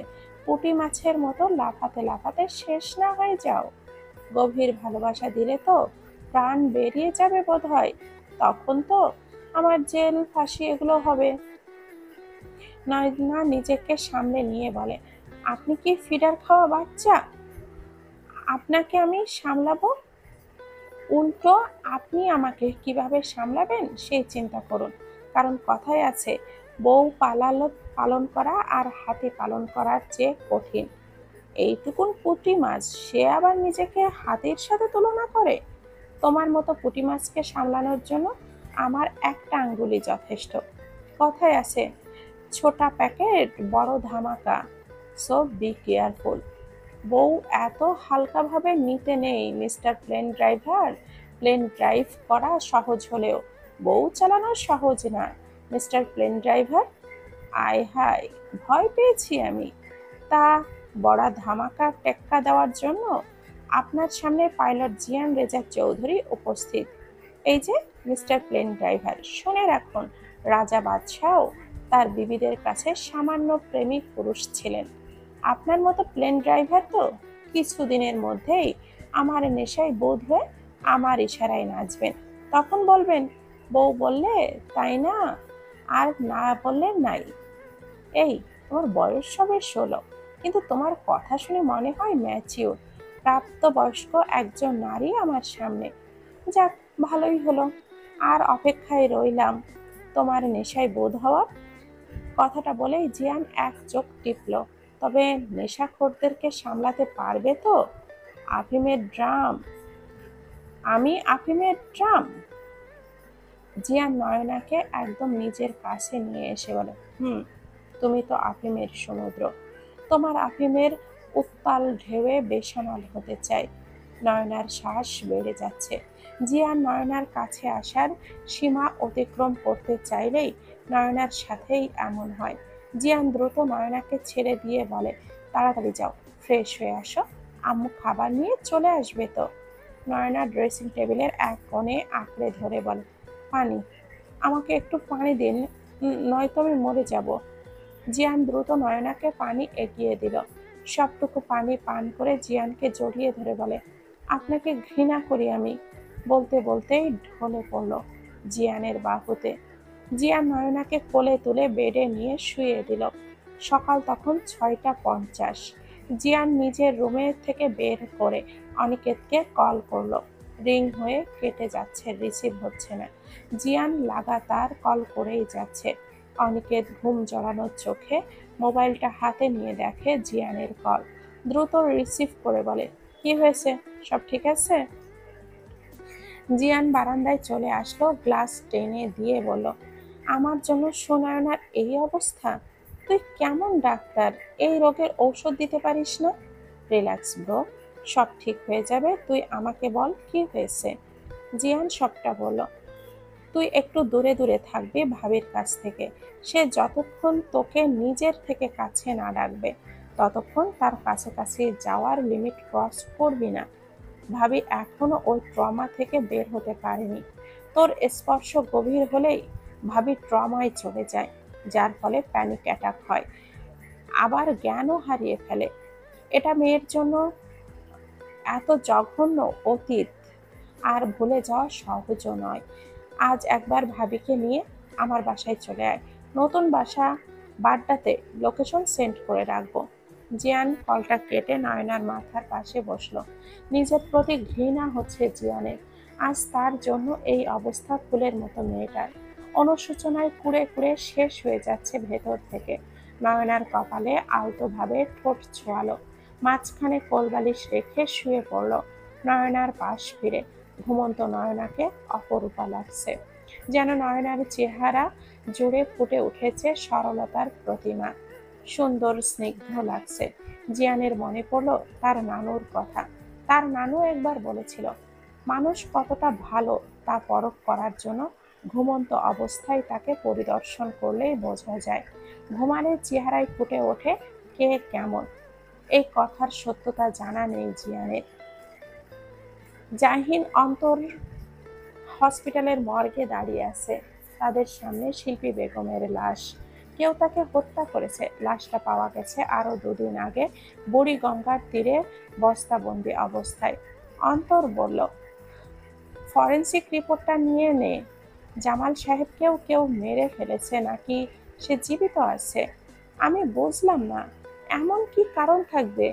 পুঁটি মাছের মতো লাফাতে লাফাতে শেষ না হয়ে যাও। গভীর ভালোবাসা দিলে তো প্রাণ বেরিয়ে যাবে বোধহয়। তখন তো আমার জেল, ফাঁসি এগুলো হবে। নয়না নিজেকে সামলে নিয়ে বলে, আপনি কি ফিডার খাওয়া বাচ্চা? আপনাকে আমি সামলাবো? উল্টো আপনি আমাকে কিভাবে সামলাবেন সেই চিন্তা করুন। কারণ কথায় আছে, বউ পালন করা আর হাতি পালন করার চেয়ে কঠিন। এইটুকুন পুঁটি মাছ সে আবার নিজেকে হাতির সাথে তুলনা করে? তোমার মতো পুঁটি মাছকে সামলানোর জন্য আমার একটা আঙ্গুলি যথেষ্ট। কথায় আছে, ছোটা প্যাকেট বড় ধামাকা, সো বি কেয়ারফুল। বউ এত হালকাভাবে নিতে নেই mister plane driver. Plane drive করা সহজ হলেও বউ চালানো সহজ না মিস্টার প্লেন ড্রাইভার। আয় হায়, ভয় পেয়েছি আমি। তা বড়া ধামাকা টেক্কা দেওয়ার জন্য আপনার সামনে পাইলট জিয়ান রেজা চৌধুরী উপস্থিত। এই যে মিস্টার প্লেন ড্রাইভার, শুনে রাখুন, রাজা বাদশাও তার বিবিদের কাছে সামান্য প্রেমিক পুরুষ ছিলেন। আপনার মতো প্লেন ড্রাইভার তো কিছুদিনের মধ্যেই আমার নেশায় বোধ হয়ে আমার ইশারায় নাচবেন। তখন বলবেন, বউ বললে তাই না, আর না বললে নাই। এই, তোমার বয়স সবে 16, কিন্তু তোমার কথা শুনে মনে হয় ম্যাচিওর, প্রাপ্তবয়স্ক একজন নারী আমার সামনে। যাক, ভালোই হলো। আর অপেক্ষায় রইলাম তোমার নেশায় বোধ হওয়ার। কথাটা বলেই জিয়ান এক চোখ টিপল। তবে নেশাখোরদেরকে সামলাতে পারবে তো? আফিমের ড্রাম, আমি আফিমের ড্রাম। জিয়ান নয়নাকে একদম নিজের কাছে নিয়ে এসে বলে, তুমি তো আফিমের সমুদ্র। তোমার আফিমের উত্তাল ঢেউয়ে বেসামাল হতে চাই। নয়নার শ্বাস বেড়ে যাচ্ছে। জিয়ান নয়নার কাছে আসার সীমা অতিক্রম করতে চাইলেই নয়নার সাথেই এমন হয়। জিয়ান দ্রুত নয়নাকে ছেড়ে দিয়ে বলে, তাড়াতাড়ি যাও, ফ্রেশ হয়ে আসো, আম্মু খাবার নিয়ে চলে আসবে তো। নয়না ড্রেসিং টেবিলের এক কোণে আঁকড়ে ধরে বলে, পানি, আমাকে একটু পানি দিন, নয়তো আমি মরে যাব। জিয়ান দ্রুত নয়নাকে পানি এগিয়ে দিল। সবটুকু পানি পান করে জিয়ানকে জড়িয়ে ধরে বলে, আপনাকে ঘৃণা করি আমি। বলতে বলতেই ঢলে পড়ল জিয়ানের বাহুতে। জিয়ান নয়নাকে কোলে তুলে বেডে নিয়ে শুয়ে দিল। সকাল তখন 6টা 50। জিয়ান নিজের রুমে থেকে বের করে অনিকেতকে কল করলো। রিং হয়ে কেটে যাচ্ছে, রিসিভ হচ্ছে না। জিয়ান লাগাতার কল করেই যাচ্ছে। অনিকেত ঘুম জড়ানোর চোখে মোবাইলটা হাতে নিয়ে দেখে জিয়ানের কল। দ্রুত রিসিভ করে বলে, কি হয়েছে, সব ঠিক আছে? জিয়ান বারান্দায় চলে আসলো, গ্লাস টেনে দিয়ে বলল, আমার জন্য সুনয়নার এই অবস্থা? তুই কেমন ডাক্তার, এই রোগের ঔষধ দিতে পারিস না? রিল্যাক্স ব্রো, সব ঠিক হয়ে যাবে। তুই আমাকে বল কি হয়েছে। জিয়ান সবটা বলল। তুই একটু দূরে দূরে থাকবি ভাবির কাছ থেকে। সে যতক্ষণ তোকে নিজের থেকে কাছে না ডাকবে ততক্ষণ তার কাছাকাছি যাওয়ার লিমিট ক্রস করবি না। ভাবি এখনো ওই ট্রমা থেকে বের হতে পারেনি। তোর স্পর্শ গভীর হলেই ভাবি ট্রমায় চলে যায়, যার ফলে প্যানিক অ্যাটাক হয়, আবার জ্ঞানও হারিয়ে ফেলে। এটা মেয়ের জন্য এত জঘন্য অতীত আর ভুলে যাওয়া সহজও নয়। আজ একবার ভাবিকে নিয়ে আমার বাসায় চলে আয়। নতুন বাসা বাড্ডাতে, লোকেশন সেন্ড করে রাখবো। জিয়ান কলটা কেটে নয়নার মাথার পাশে বসলো। নিজের প্রতি ঘৃণা হচ্ছে জিয়ানের। আজ তার জন্য এই অবস্থা ফুলের মতো মেয়েটার। অনুশোচনায় কুড়ে কুড়ে শেষ হয়ে যাচ্ছে ভেতর থেকে। নয়নার কপালে আলতোভাবে ঠোঁট ছোঁয়ালো, মাঝখানে কোলবালিশ রেখে শুয়ে পড়ল। নয়নার পাশ ফিরে। ঘুমন্ত নয়নাকে অপরূপা লাগছে, যেন নয়নার চেহারা জুড়ে ফুটে উঠেছে সরলতার প্রতিমা। সুন্দর স্নিগ্ধ লাগছে। জিয়ানের মনে পড়ল তার নানুর কথা। তার নানু একবার বলেছিল, মানুষ কতটা ভালো তা পরখ করার জন্য ঘুমন্ত অবস্থায় তাকে পরিদর্শন করলেই বোঝা যায়। ঘুমালে চেহারায় ফুটে ওঠে কে কেমন। এই কথার সত্যতা জানা নেই জিয়ানের। জাহিন অন্তর হসপিটালের মর্গে দাঁড়িয়ে আছে। তাদের সামনে শিল্পী বেগমের লাশ। কেউ তাকে হত্যা করেছে। লাশটা পাওয়া গেছে আরো 2 দিন আগে বুড়িগঙ্গার তীরে বস্তাবন্দি অবস্থায়। অন্তর বলল, ফরেনসিক রিপোর্টটা নিয়ে নে। জামাল সাহেবকেও কেউ মেরে ফেলেছে নাকি সে জীবিত আছে? আমি বুঝলাম না, এমন কি কারণ থাকবে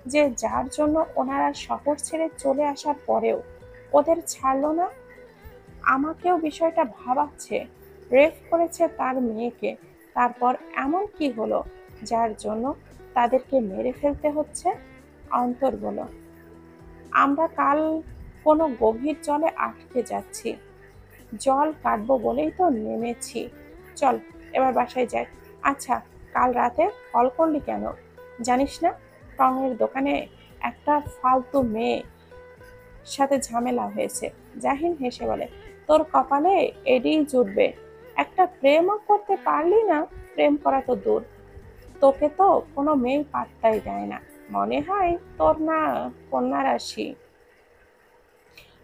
যে যার জন্য ওনারা শহর ছেড়ে চলে আসার পরেও ওদের ছাড়লো না? আমাকেও বিষয়টা ভাবাচ্ছে। রেপ করেছে তার মেয়েকে, তারপর এমন কি হলো যার জন্য তাদেরকে মেরে ফেলতে হচ্ছে? অন্তর বলল, আমরা কাল কোনো গভীর জলে আটকে যাচ্ছি, জল কাটবো বলেই তো নেমেছি। চল এবার বাসায় যাই। আচ্ছা, কাল রাতে কল করলি কেন? জানিস না টঙের দোকানে একটা ফালতু মেয়ে সাথে ঝামেলা হয়েছে? জাহিন হেসে বলে, তোর কপালে এডিই জুটবে। একটা প্রেমও করতে পারলি না। প্রেম করা তো দূর, তোকে তো কোনো মেয়ে পাত্তাই দেয় না। মনে হয় তোর না কন্যা রাশি।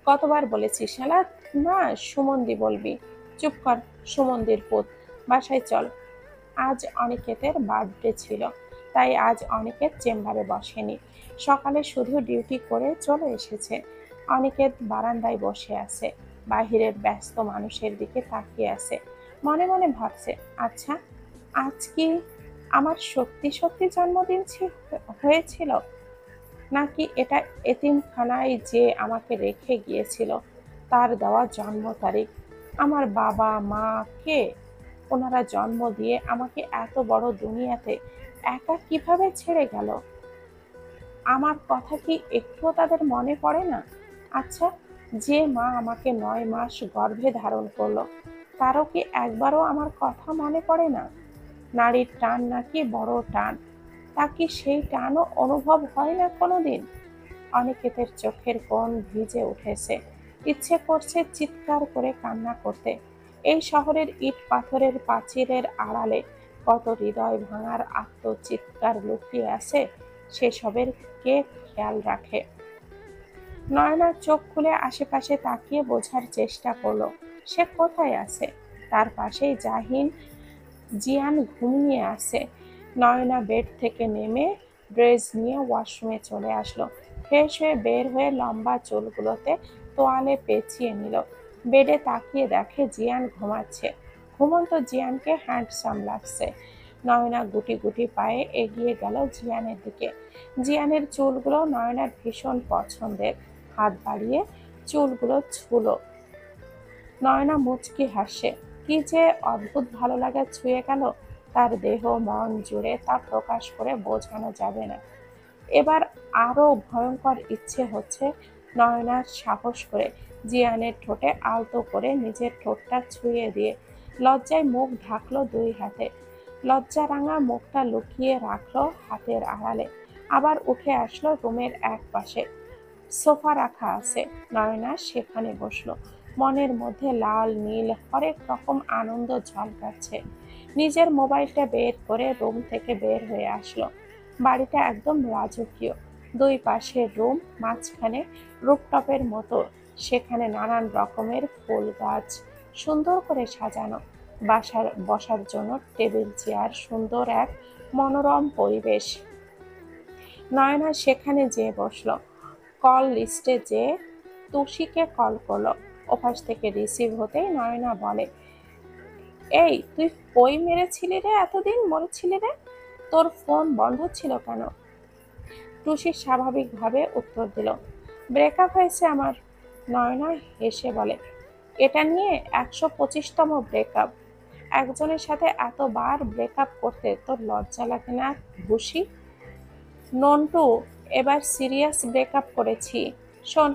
কতবার বলেছি শালা না সুমন্দি বলবি। চুপ কর সুমন্দির পুত। বাসায় চল। আজ অনিকেতের বার্থডে ছিল, তাই আজ অনিকেত চেম্বারে বসেনি। সকালে শুধু ডিউটি করে চলে এসেছে। অনিকেত বারান্দায় বসে আছে, বাহিরের ব্যস্ত মানুষের দিকে তাকিয়ে আছে। মনে মনে ভাবছে, আচ্ছা আজ কি আমার সত্যি সত্যি জন্মদিন হয়েছিল, নাকি এটা এতিমখানায় যে আমাকে রেখে গিয়েছিল তার দেওয়া জন্ম তারিখ? আমার বাবা মা কে? ওনারা জন্ম দিয়ে আমাকে এত বড় দুনিয়াতে একা কিভাবে ছেড়ে গেল? আমার কথা কি একটুও তাদের মনে পড়ে না? আচ্ছা, যে মা আমাকে 9 মাস গর্ভে ধারণ করলো, তারও কি একবারও আমার কথা মনে পড়ে না? নারীর টান নাকি বড় টান, তা কি সেই টানও অনুভব হয় না কোনোদিন? অনিকেতের চোখের কোণ ভিজে উঠেছে। ইচ্ছে করছে চিৎকার করে কান্না করতে। এই শহরের ইট পাথরের প্রাচীরের আড়ালে কত হৃদয় ভাঙার আত্মচিৎকার লুকিয়ে আছে, সেসবের কে খেয়াল রাখে? নয়নার চোখ খুলে আশেপাশে তাকিয়ে বোঝার চেষ্টা করলো সে কোথায় আছে। তার পাশেই জিয়ান ঘুমিয়ে আছে। নয়না বেড থেকে নেমে ড্রেস নিয়ে ওয়াশরুমে চলে আসলো। ফ্রেশ হয়ে বের হয়ে লম্বা চুলগুলোতে তোয়ালে পেঁচিয়ে নিল। বেডে তাকিয়ে দেখে জিয়ান ঘুমাচ্ছে। ঘুমন্ত জিয়ানকে হ্যান্ডসাম লাগছে। নয়না গুটি গুটি পায়ে এগিয়ে গেল জিয়ানের দিকে। জিয়ানের চুলগুলো নয়নার ভীষণ পছন্দের। হাত বাড়িয়ে চুলগুলো ছুলো। নয়না মুচকি হাসে। কি যে অদ্ভুত ভালো লাগা ছুঁয়ে গেল তার দেহ মন জুড়ে, তা প্রকাশ করে বোঝানো যাবে না। এবার আরো ভয়ঙ্কর ইচ্ছে হচ্ছে নয়নার সাহস করে জিয়ানের ঠোঁটে আলতো করে নিজের ঠোঁটটা ছুঁয়ে দিয়ে লজ্জায় মুখ ঢাকলো 2 হাতে। লজ্জা রাঙা মুখটা লুকিয়ে রাখলো হাতের আড়ালে। আবার উঠে আসলো রুমের এক পাশে। সোফা রাখা আছে, নয়না সেখানে বসলো। মনের মধ্যে লাল নীল হরেক রকম আনন্দ ঝলকাচ্ছে। নিজের মোবাইলটা বের করে রুম থেকে বের হয়ে আসলো। বাড়িটা একদম রাজকীয়। দুই পাশে রুম, মাঝখানে রুফটপের মতো, সেখানে নানান রকমের ফুল গাছ সুন্দর করে সাজানো, বসার জন্য টেবিল চেয়ার, সুন্দর এক মনোরম পরিবেশ। নয়না সেখানে যেয়ে বসলো। কল লিস্টে যেয়ে তুষিকে কল করলো। ওপাশ থেকে রিসিভ হতেই নয়না বলে, এই তুই কই মেরেছিলি রে, এতদিন মরেছিলি রে, তোর ফোন বন্ধ ছিল কেন? টুসি স্বাভাবিকভাবে উত্তর দিল, ব্রেকআপ হয়েছে আমার। নয়না হেসে বলে, এটা নিয়ে 125তম ব্রেকআপ। একজনের সাথে এতবার ব্রেকআপ করতে তোর লজ্জা লাগে না ভুসি? নন্টু, এবার সিরিয়াস ব্রেকআপ করেছি। শোন,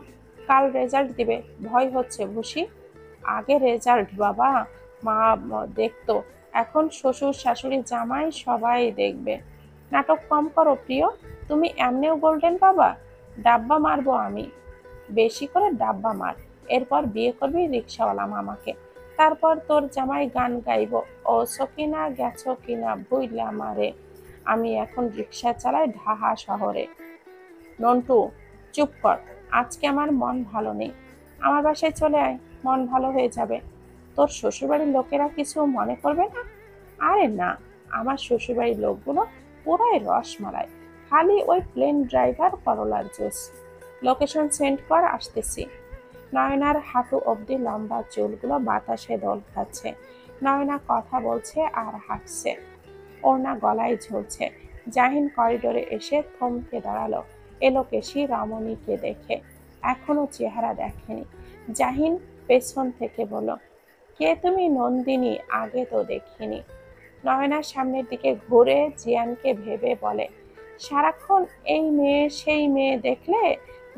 কাল রেজাল্ট দিবে, ভয় হচ্ছে ভুসি। আগে রেজাল্ট বাবা, মা দেখতো, এখন শ্বশুর শাশুড়ি জামাই সবাই দেখবে। নাটক কম করো প্রিয়, তুমি এমনিও গোল্ডেন বাবা। ডাব্বা মারবো আমি, বেশি করে ডাব্বা মার। এরপর বিয়ে করবি রিক্সাওয়ালা মামাকে, তারপর তোর জামাই গান গাইব, ও সকিনা গেছো কিনা বুইলা মারে, আমি এখন রিক্সা চালাই ঢাহা শহরে। নন্টু, চুপ কর, আজকে আমার মন ভালো নেই। আমার বাসায় চলে আয়, মন ভালো হয়ে যাবে। তোর শ্বশুরবাড়ির লোকেরা কিছু মনে করবে না? আরে না, আমার শ্বশুরবাড়ির লোকগুলো পুরাই রসমালাই, খালি ওই প্লেন ড্রাইভার করলার জুস। লোকেশন সেন্ড কর, আসতেছি। নয়নার হাঁটু অবধি লম্বা চুলগুলো বাতাসে দোল খাচ্ছে। নয়না কথা বলছে আর হাঁটছে, ওড়না গলায় ঝুলছে। জাহিন করিডোরে এসে থমকে দাঁড়ালো এলোকেশী রমণীকে দেখে। এখনো চেহারা দেখেনি। জাহিন পেছন থেকে বলল, কে তুমি নন্দিনী? আগে তো দেখিনি। নয়নার সামনের দিকে ঘুরে জিয়ানকে ভেবে বলে, সারাক্ষণ এই মেয়ে সেই মেয়ে দেখলে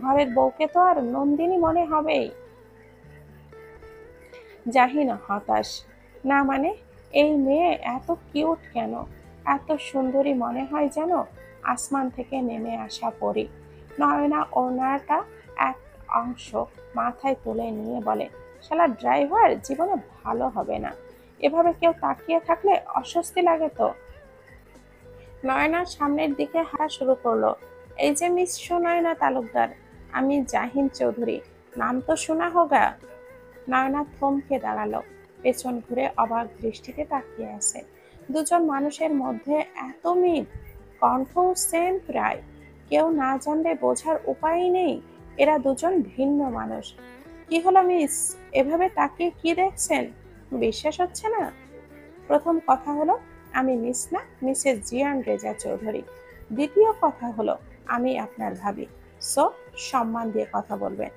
ঘরের বউকে তো আর নন্দিনী মনে হবেই। জাহিন হতাশ, না মানে, এই মেয়ে এত কিউট কেন? এত সুন্দরী মনে হয় যেন আসমান থেকে নেমে আসা পরী। নয়না ওনাটা এক অংশ মাথায় তুলে নিয়ে বলে, শালা ড্রাইভার জীবনে ভালো হবে না, এভাবে কেউ তাকিয়ে থাকলে অস্বস্তি লাগে তো। নয়নার সামনের দিকে হাঁটা শুরু করলো, এই যে মিস সুনয়না তালুকদার, আমি জাহিন চৌধুরী, নাম তো শোনা হোগা। নয়না থমকে দাঁড়ালো, পেছন ঘুরে অবাক দৃষ্টিতে তাকিয়ে আছে। দুজন মানুষের মধ্যে এত মিল, কণ্ঠ সেম প্রায়, কেউ না জানলে বোঝার উপায় নেই এরা দুজন ভিন্ন মানুষ। কি হলো মিস, এভাবে তাকিয়ে কি দেখছেন? বিশ্বাস হচ্ছে না? প্রথম কথা হলো, আমি মিস না, মিসেস জিয়ান রেজা চৌধুরী। দ্বিতীয় কথা হলো, আমি আপনার ভাবি, সো সম্মান দিয়ে কথা বলবেন।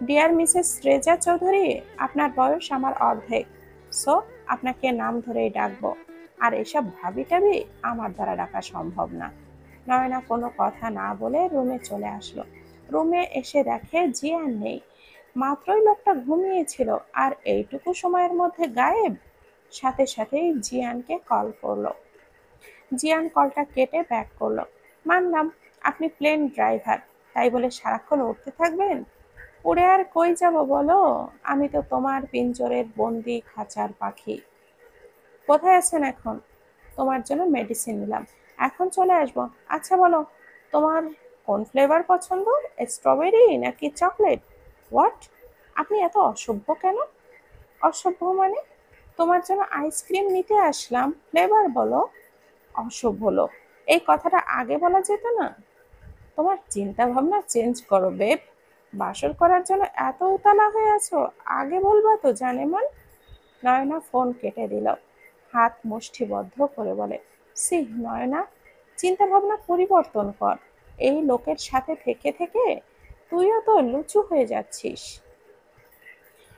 ডিয়ার মিসেস রেজা চৌধুরী, আপনার বয়স আমার অর্ধেক, সো আপনাকে নাম ধরেই ডাকবো। আর এসব ভাবি টাবি আমার দ্বারা ডাকা সম্ভব না। নয়না কোনো কথা না বলে রুমে চলে আসলো। রুমে এসে দেখে জিয়ান নেই। মাত্রই লোকটা ঘুমিয়েছিল আর এইটুকু সময়ের মধ্যে গায়েব। সাথে সাথেই জিয়ানকে কল করলো। জিয়ান কলটা কেটে ব্যাক করলো। মানলাম আপনি প্লেন ড্রাইভার, তাই বলে সারাক্ষণ উঠতে থাকবেন? উড়ে আর কই যাব বলো, আমি তো তোমার পিঞ্জরের বন্দি খাঁচার পাখি। কোথায় আছেন এখন? তোমার জন্য মেডিসিন নিলাম, এখন চলে আসবো। আচ্ছা বলো, তোমার কোন ফ্লেভার পছন্দ, স্ট্রবেরি নাকি চকলেট? হোয়াট, আপনি এত অসভ্য কেন? অসভ্য মানে? তোমার জন্য আইসক্রিম নিতে আসলাম, ফ্লেভার বলো। অসভ্য লোক, এই কথাটা আগে বলা যেত না? তোমার চিন্তা ভাবনা চেঞ্জ করো বেব, বাসর করার জন্য এত উতলা হয়ে আছো, আগে বলবা তো জানেমান। নয়না ফোন কেটে দিল, হাত মুষ্টিবদ্ধ করে বলে, সি নয়না, চিন্তা ভাবনা পরিবর্তন কর। এই লোকের সাথে থেকে থেকে তুইও তো লুচু হয়ে যাচ্ছিস।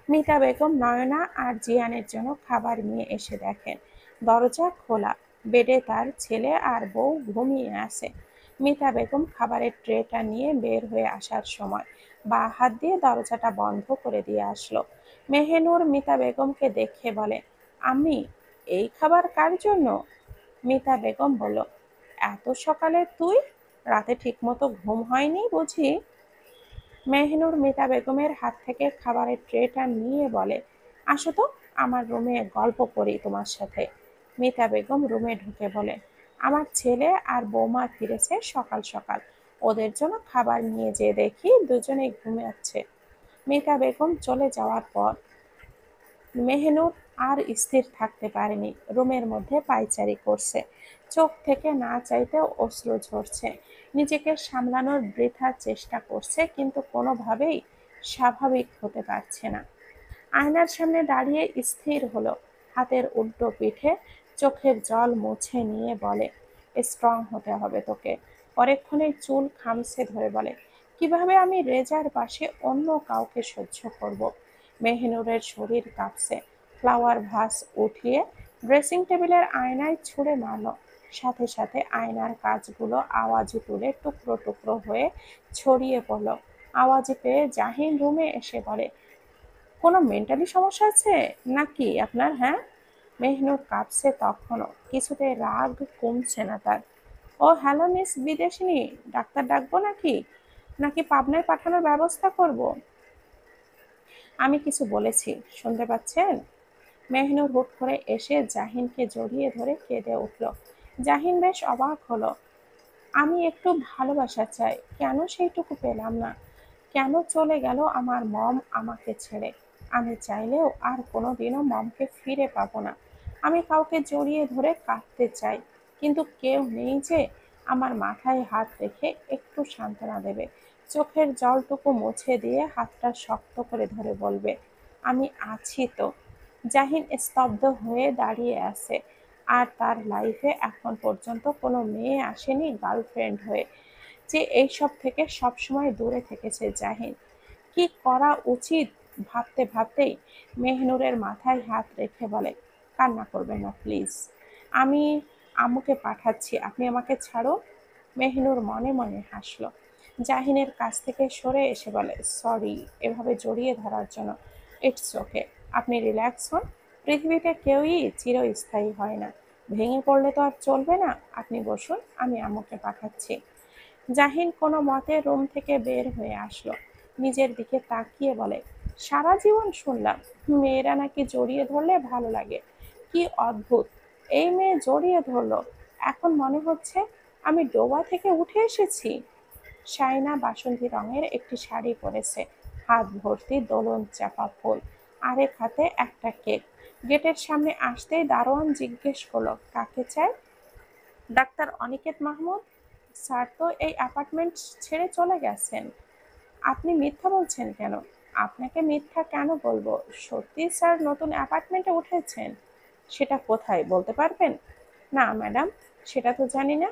মিতা বেগম নয়না আর জিয়ানের জন্য খাবার নিয়ে এসে দেখেন দরজা খোলা, বেডে তার ছেলে আর বউ ঘুমিয়ে আছে। মিতা বেগম খাবারের ট্রেটা নিয়ে বের হয়ে আসার সময় বা হাত দিয়ে দরজাটা বন্ধ করে দিয়ে আসলো। মেহেনুর মিতা বেগমকে দেখে বলে, আমি, এই খাবার কার জন্য? মিতা বেগম বলল, এত সকালে তুই, রাতে ঠিকমতো ঘুম হয়নি বুঝি? মেহনুর মিতা বেগমের হাত থেকে খাবারের ট্রেটা নিয়ে বলে, আসো তো, আমার রুমে গল্প করি তোমার সাথে। মিতা বেগম রুমে ঢুকে বলে, আমার ছেলে আর বৌমা ফিরেছে সকাল সকাল, ওদের জন্য খাবার নিয়ে যেয়ে দেখি দুজনেই ঘুমাচ্ছে। মিতা বেগম চলে যাওয়ার পর মেহনুর আর স্থির থাকতে পারেনি, রুমের মধ্যে পায়চারি করছে। চোখ থেকে না চাইতেও অশ্রু ঝরছে। নিজেকে সামলানোর বৃথা চেষ্টা করছে, কিন্তু কোনোভাবেই স্বাভাবিক হতে পারছে না। আয়নার সামনে দাঁড়িয়ে স্থির হলো, হাতের উল্টো পিঠে চোখের জল মুছে নিয়ে বলে, স্ট্রং হতে হবে তোকে। পরেক্ষণে চুল খামছে ধরে বলে, কিভাবে আমি রেজার পাশে অন্য কাউকে সহ্য করব। মেহনুরের শরীর কাঁপছে। ফ্লাওয়ার ভাস উঠিয়ে ড্রেসিং টেবিলের আয়নায় ছুঁড়ে মারল। সাথে সাথে আয়নার কাঁচগুলো আওয়াজে তুলে টুকরো টুকরো হয়ে ছড়িয়ে পড়ল। আওয়াজ পেয়ে জাহিন রুমে এসে বলে, কোনো মেন্টালি সমস্যা আছে নাকি আপনার? হ্যাঁ। মেহনুর কাঁপছে তখনও, কিছুতেই রাগ কমছে না তার। ও হ্যালো মিস বিদেশিনী, ডাক্তার ডাকবো নাকি নাকি পাবনায় পাঠানোর ব্যবস্থা করব? আমি কিছু বলেছি, শুনতে পাচ্ছেন? মেহনুর হুট করে এসে জাহিনকে জড়িয়ে ধরে কেঁদে উঠল। জাহিন বেশ অবাক হলো। আমি একটু ভালোবাসা চাই, কেন সেইটুকু পেলাম না? কেন চলে গেল আমার মম আমাকে ছেড়ে? আমি চাইলেও আর কোনোদিনও মমকে ফিরে পাবো না। আমি কাউকে জড়িয়ে ধরে কাঁদতে চাই, কিন্তু কেউ নেই যে আমার মাথায় হাত রেখে একটু সান্ত্বনা দেবে, চোখের জলটুকু মুছে দিয়ে হাতটা শক্ত করে ধরে বলবে, আমি আছি তো। জাহিন স্তব্ধ হয়ে দাঁড়িয়ে আছে। আর তার লাইফে এখন পর্যন্ত কোনো মেয়ে আসেনি গার্লফ্রেন্ড হয়ে, যে এইসব থেকে সবসময় দূরে থেকেছে জাহিন। কি করা উচিত ভাবতে ভাবতেই মেহনুরের মাথায় হাত রেখে বলে, কান্না করবেন না প্লিজ, আমি আম্মুকে পাঠাচ্ছি, আপনি আমাকে ছাড়ুন। মেহনুর মনে মনে হাসল। জাহিনের কাছ থেকে সরে এসে বলে, সরি এভাবে জড়িয়ে ধরার জন্য। ইটস ওকে, আপনি রিল্যাক্স হন। পৃথিবীতে কেউই চিরস্থায়ী হয় না। ভেঙে পড়লে তো আর চলবে না। আপনি বসুন, আমি আম্মুকে পাঠাচ্ছি। জাহিন কোনো মতে রুম থেকে বের হয়ে আসলো। নিজের দিকে তাকিয়ে বলে, সারা জীবন শুনলাম মেয়েরা নাকি জড়িয়ে ধরলে ভালো লাগে। কি অদ্ভুত, এই মেয়ে জড়িয়ে ধরলো, এখন মনে হচ্ছে আমি ডোবা থেকে উঠে এসেছি। শাইনা বাসন্তী রঙের একটি শাড়ি পরেছে, হাত ভর্তি দোলন চাপা ফুল, আরেক হাতে একটা কেক। গেটের সামনে আসতেই দারোয়ান জিজ্ঞেস করলো, কাকে চাই? ডাক্তার অনিকেত মাহমুদ স্যার তো এই অ্যাপার্টমেন্ট ছেড়ে চলে গেছেন। আপনি মিথ্যা বলছেন কেন? আপনাকে মিথ্যা কেন বলবো, সত্যি স্যার নতুন অ্যাপার্টমেন্টে উঠেছেন। সেটা কোথায় বলতে পারবেন? না ম্যাডাম, সেটা তো জানি না।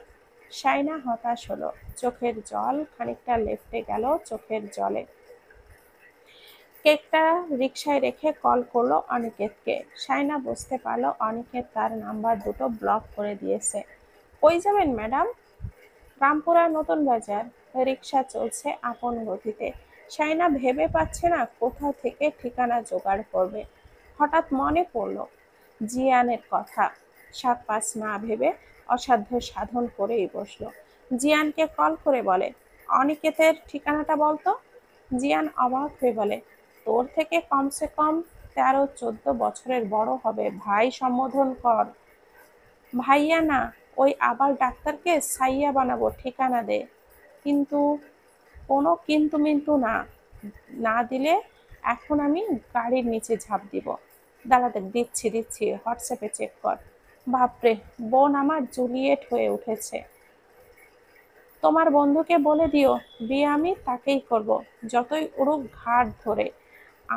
শাইনা হতাশ হলো, চোখের জল খানিকটা লেফটে গেল চোখের জলে। কেকটা রিকশায় রেখে কল করলো অনিকেতকে। শাইনা বুঝতে পারলো অনিকেত তার নাম্বার দুটো ব্লক করে দিয়েছে। কই যাবেন ম্যাডাম? রামপুরা নতুন বাজার। রিকশা চলছে আপন গতিতে। শাইনা ভেবে পাচ্ছে না কোথা থেকে ঠিকানা জোগাড় করবে। হঠাৎ মনে পড়ল জিয়ানের কথা। সাত পাঁচ না ভেবে অসাধ্য সাধন করেই বসল। জিয়ানকে কল করে বলে, অনিকেতের ঠিকানাটা বলতো। জিয়ান অবাক হয়ে বলে, তোর থেকে কমসে কম 13-14 বছরের বড় হবে, ভাই সম্বোধন কর। ভাইয়া না, ওই আবাল ডাক্তারকে সাইয়া বানাবো, ঠিকানা দে। কিন্তু? কোনো কিন্তু মিন্তু না, না দিলে এখন আমি গাড়ির নিচে ঝাঁপ দিব। দাঁড়াতে দিচ্ছি দিচ্ছি, হোয়াটসঅ্যাপে চেক কর। বাপরে, বোন আমার জুলিয়েট হয়ে উঠেছে। তোমার বন্ধুকে বলে দিও বিয়ে আমি তাকেই করব, যতই উড়ুক ঘাট ধরে,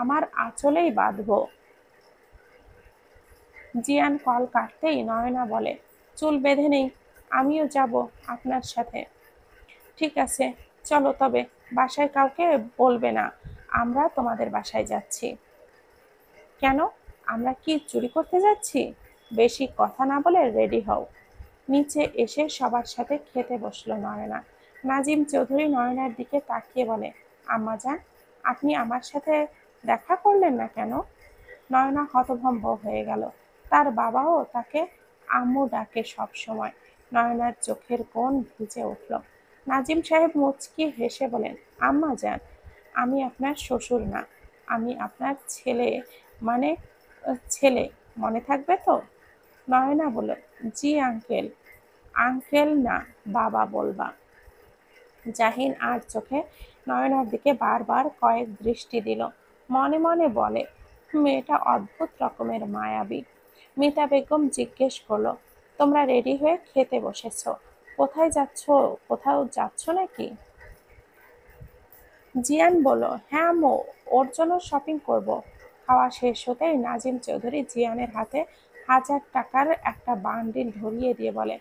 আমার আঁচলেই বাঁধবো। জিয়ান কল কাটতেই নয়না বলে, চুল বেঁধে নেই, আমিও যাব আপনার সাথে। ঠিক আছে, চলো তবে। বাসায় কাউকে বলবে না আমরা তোমাদের বাসায় যাচ্ছি। কেন? আমরা কি চুরি করতে যাচ্ছি? বেশি কথা না বলে রেডি হও। নিচে এসে সবার সাথে খেতে বসলো নয়না। নাজিম চৌধুরী নয়নার দিকে তাকিয়ে বলে, আম্মা জান, আপনি আমার সাথে দেখা করলেন না কেন? নয়না হতভম্ব হয়ে গেল। তার বাবাও তাকে আম্মু ডাকে সব সময়। নয়নার চোখের কোণ ভিজে উঠল। নাজিম সাহেব মুচকি হেসে বলেন, আম্মা যান, আমি আপনার শ্বশুর না, আমি আপনার ছেলে, মানে ছেলে, মনে থাকবে তো? নয়না বলল, জি আঙ্কেল। আঙ্কেল না, বাবা বলবা। জাহিন আর চোখে নয়নার দিকে বারবার কয়েক দৃষ্টি দিল। মনে মনে বলে, মেয়েটা অদ্ভুত রকমের মায়াবী। মিতা বেগম জিজ্ঞেস করলো, তোমরা রেডি হয়ে খেতে বসেছ, কোথায় যাচ্ছ? কোথাও যাচ্ছ নাকি? জিয়ান বলল, হ্যাঁ আম্মু, ওর জন্য শপিং করব। খাওয়া শেষ হতেই নাজিম চৌধুরী জিয়ানের হাতে 1000 টাকার একটা বান্ডিল ধরিয়ে দিয়ে বলে,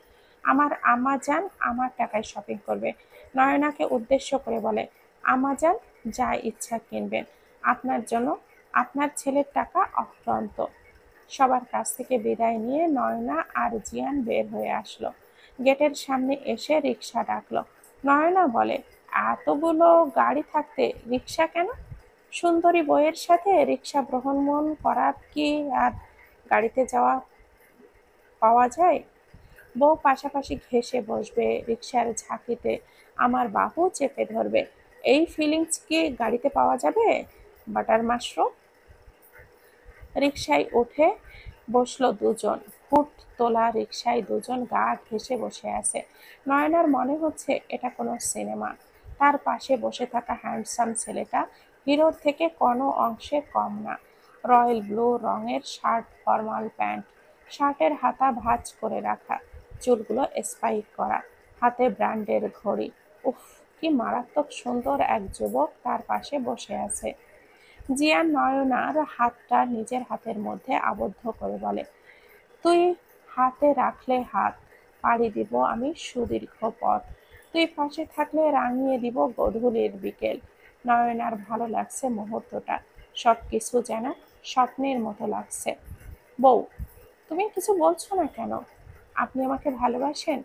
আমার আম্মা জান আমার টাকায় শপিং করবে। নয়নাকে উদ্দেশ্য করে বলে, আম্মা জান যা ইচ্ছা কিনবেন, আপনার জন্য আপনার ছেলের টাকা অফ্রন্ত। সবার কাছ থেকে বিদায় নিয়ে নয়না আর জিয়ান বের হয়ে আসলো। গেটের সামনে এসে রিক্সা ডাকলো। নয়না বলে, এতগুলো গাড়ি থাকতে রিক্সা কেন? সুন্দরী বইয়ের সাথে রিক্সা ভ্রমণ করা কি আর গাড়িতে যাওয়া পাওয়া যায়? বউ পাশাপাশি ঘেঁষে বসবে, রিক্সার ঝাঁকিতে আমার বাহু চেপে ধরবে, এই ফিলিংস কি গাড়িতে পাওয়া যাবে? Butter mushroom. রিকশায় উঠে বসলো দুজন। হুট তোলা রিকশায় দুজন গা ঘেঁষে বসে আছে। নয়নার মনে হচ্ছে এটা কোনো সিনেমা। তার পাশে বসে থাকা হ্যান্ডসাম ছেলেটা হিরোর থেকে কোনো অংশে কম না। রয়্যাল ব্লু রঙের শার্ট, ফর্মাল প্যান্ট, শার্টের হাতা ভাঁজ করে রাখা, চুলগুলো স্পাইক করা, হাতে ব্র্যান্ডের ঘড়ি। উফ, কি মারাত্মক সুন্দর এক যুবক তার পাশে বসে আছে। জিয়ান নয়নার হাতটা নিজের হাতের মধ্যে আবদ্ধ করে বলে, তুই হাতে রাখলে হাত, পাড়ি দিব আমি সুদীর্ঘ পথ। তুই পাশে থাকলে রাঙিয়ে দিব গধূলির বিকেল। নয়নার ভালো লাগছে মুহূর্তটা, সবকিছু যেন স্বপ্নের মতো লাগছে। বউ, তুমি কিছু বলছো না কেন? আপনি আমাকে ভালোবাসেন?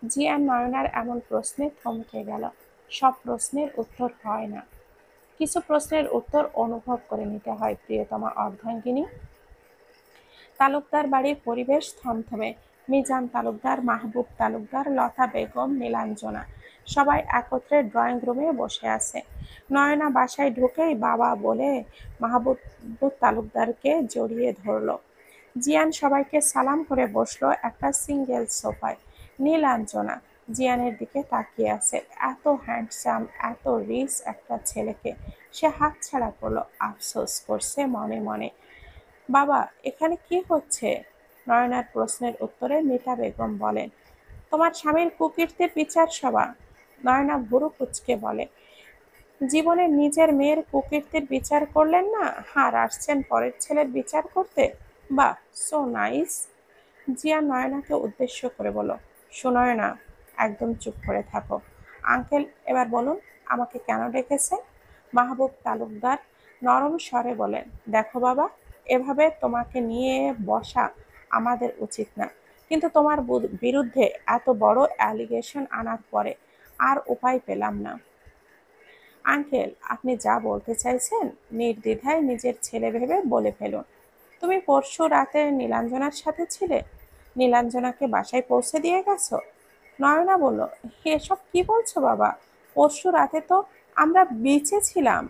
জিয়ান নয়নার এমন প্রশ্নে থমকে গেল। সব প্রশ্নের উত্তর হয় না, কিছু প্রশ্নের উত্তর অনুভব করে নিতে হয় প্রিয়তমা অর্ধাঙ্গিনী। তালুকদার বাড়ির পরিবেশ থমথমে। মিজান তালুকদার, মাহবুব তালুকদার, লতা বেগম, নীলাঞ্জনা সবাই একত্রে ড্রয়িং রুমে বসে আছে। নয়না বাসায় ঢুকেই বাবা বলে মাহবুব তালুকদারকে জড়িয়ে ধরল। জিয়ান সবাইকে সালাম করে বসলো একটা সিঙ্গেল সোফায়। নীলাঞ্জনা জিয়ানের দিকে তাকিয়ে আছে। এত হ্যান্ডসাম, এত রিচ একটা ছেলেকে সে হাতছাড়া করলো। আফসোস করছে মনে মনে। বাবা, এখানে কি হচ্ছে? নয়নার প্রশ্নের উত্তরে মিতা বেগম বলেন, তোমার স্বামীর কুকীর্তির বিচার সভা। নয়না ভুরু কুঁচকে বলে, জীবনে নিজের মেয়ের কুকীর্তির বিচার করলেন না, আর আসছেন পরের ছেলের বিচার করতে? বাহ, সো নাইস। জিয়া নয়নাকে উদ্দেশ্য করে বলল, সুনয়না, একদম চুপ করে থাকো। আঙ্কেল, এবার বলুন আমাকে কেন ডেকেছেন? মাহবুব তালুকদার নরম স্বরে বলেন, দেখো বাবা, এভাবে তোমাকে নিয়ে বসা আমাদের উচিত না, কিন্তু তোমার বিরুদ্ধে এত বড় অ্যালিগেশন আনার পরে আর উপায় পেলাম না। আঙ্কেল, আপনি যা বলতে চাইছেন নির্দ্বিধায় নিজের ছেলে ভেবে বলে ফেলুন। তুমি পরশু রাতে নীলাঞ্জনার সাথে ছিলে, নীলাঞ্জনাকে বাসায় পৌঁছে দিয়ে গেছো? নয়না বলল, এসব কি বলছো বাবা? পরশু রাতে তো আমরা বিচে ছিলাম।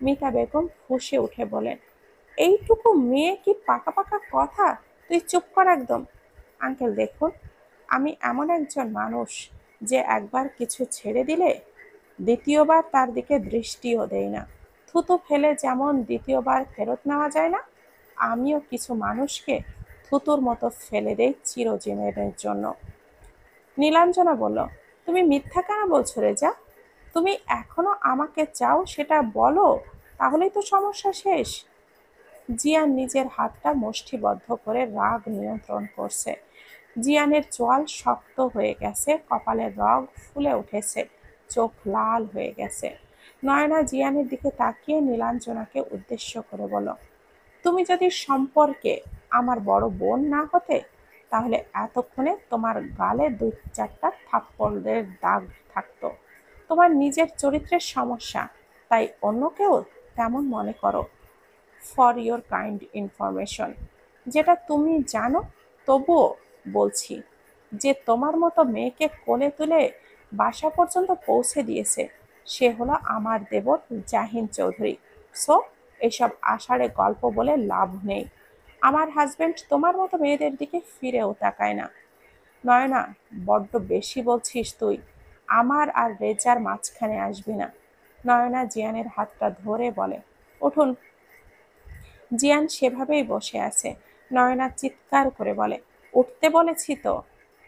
মিতা বেগম ফুঁসে উঠে বলেন, এইটুকু মেয়ে কি পাকা পাকা কথা? তুই চুপ কর একদম। আঙ্কেল দেখুন, আমি এমন একজন মানুষ যে একবার কিছু ছেড়ে দিলে দ্বিতীয়বার তার দিকে দৃষ্টিও দেয় না। থুতু ফেলে যেমন দ্বিতীয়বার ফেরত নেওয়া যায় না, আমিও কিছু মানুষকে থুতুর মতো ফেলে দেই চিরজীবনের জন্য। নীলাঞ্জনা বলল, তুমি মিথ্যা কেন বলছো রেজা? তুমি এখনো আমাকে চাও সেটা বলো, তাহলেই তো সমস্যা শেষ। জিয়ান নিজের হাতটা মুষ্টিবদ্ধ করে রাগ নিয়ন্ত্রণ করছে। জিয়ানের চোয়াল শক্ত হয়ে গেছে, কপালের রগ ফুলে উঠেছে, চোখ লাল হয়ে গেছে। নয়না জিয়ানের দিকে তাকিয়ে নীলাঞ্জনাকে উদ্দেশ্য করে বলল, তুমি যদি সম্পর্কে আমার বড় বোন না হতে, তাহলে এতক্ষণে তোমার গালে 2-4টা থাপ্পড়ের দাগ থাকতো। তোমার নিজের চরিত্রের সমস্যা, তাই অন্য কেউ তেমন মনে করো। ফর ইয়োর কাইন্ড ইনফরমেশন, যেটা তুমি জানো তবুও বলছি, যে তোমার মতো মেয়েকে কোলে তুলে বাসা পর্যন্ত পৌঁছে দিয়েছে সে হলো আমার দেবর জাহিন চৌধুরী। সো এসব আষাঢ়ে গল্প বলে লাভ নেই। আমার হাজবেন্ড তোমার মতো মেয়েদের দিকে ফিরেও তাকায় না। নয়না, বড্ড বেশি বলছিস তুই। আমার আর রেজার মাঝখানে আসবি না। নয়না জিয়ানের হাতটা ধরে বলে, উঠুন। জিয়ান সেভাবেই বসে আছে। নয়না চিৎকার করে বলে, উঠতে বলেছি তো।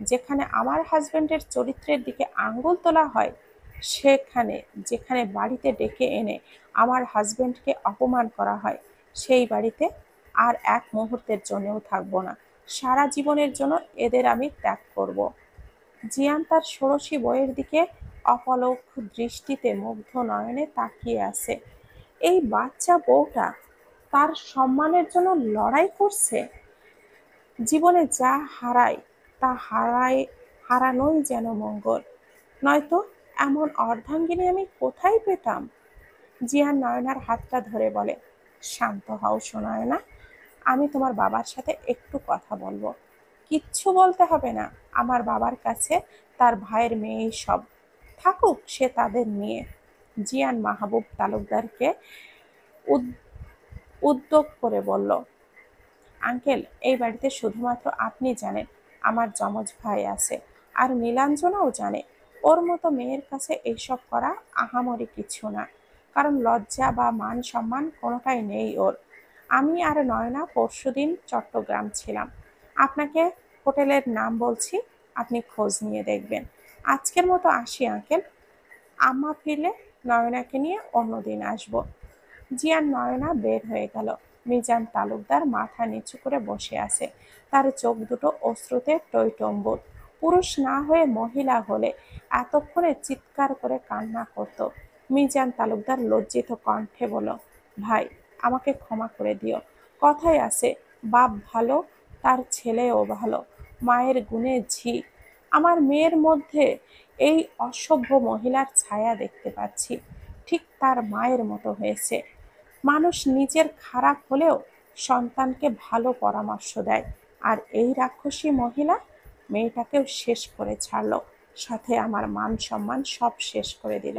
যেখানে আমার হাজবেন্ডের চরিত্রের দিকে আঙ্গুল তোলা হয়, সেখানে, যেখানে বাড়িতে ডেকে এনে আমার হাজবেন্ডকে অপমান করা হয়, সেই বাড়িতে আর এক মুহূর্তের জন্যও থাকবো না। সারা জীবনের জন্য এদের আমি ত্যাগ করব। জিয়ান তার ষোড়শী বইয়ের দিকে অপলক দৃষ্টিতে মুগ্ধ নয়নে তাকিয়ে আছে। এই বাচ্চা বউটা তার সম্মানের জন্য লড়াই করছে। জীবনে যা হারায় তা হারানোই যেন মঙ্গল, নয়তো এমন অর্ধাঙ্গিনী আমি কোথায় পেতাম। জিয়ান নয়নার হাতটা ধরে বলে, শান্ত হও সুনয়না, আমি তোমার বাবার সাথে একটু কথা বলবো। কিচ্ছু বলতে হবে না, আমার বাবার কাছে তার ভাইয়ের মেয়েই সব, থাকুক সে তাদের নিয়ে। জিয়ান মাহবুব তালুকদারকে উদ্যোগ করে বলল, আঙ্কেল, এই বাড়িতে শুধুমাত্র আপনি জানেন আমার যমজ ভাই আছে, আর নীলাঞ্জনাও জানে। ওর মতো মেয়ের কাছে এইসব করা আহামরি কিছু না, কারণ লজ্জা বা মান সম্মান কোনোটাই নেই ওর। আমি আর নয়না পরশুদিন চট্টগ্রাম ছিলাম। আপনাকে হোটেলের নাম বলছি, আপনি খোঁজ নিয়ে দেখবেন। আজকের মতো আসি আঙ্কেল, আম্মা ফিরলে নয়নাকে নিয়ে অন্যদিন আসবো। জিয়ান নয়না বের হয়ে গেল। মিজান তালুকদার মাথা নিচু করে বসে আছে। তার চোখ দুটো অশ্রুতে টইটম্বুর। পুরুষ না হয়ে মহিলা হলে এতক্ষণে চিৎকার করে কান্না করত। মিজান তালুকদার লজ্জিত কণ্ঠে বলল, ভাই, আমাকে ক্ষমা করে দিও। কথায় আছে, বাপ ভালো তার ছেলেও ভালো, মায়ের গুণে ঝি। আমার মেয়ের মধ্যে এই অসভ্য মহিলার ছায়া দেখতে পাচ্ছি, ঠিক তার মায়ের মতো হয়েছে। মানুষ নিজের খারাপ হলেও সন্তানকে ভালো পরামর্শ দেয়, আর এই রাক্ষসী মহিলা মেয়েটাকেও শেষ করে ছাড়লো, সাথে আমার মান সম্মান সব শেষ করে দিল।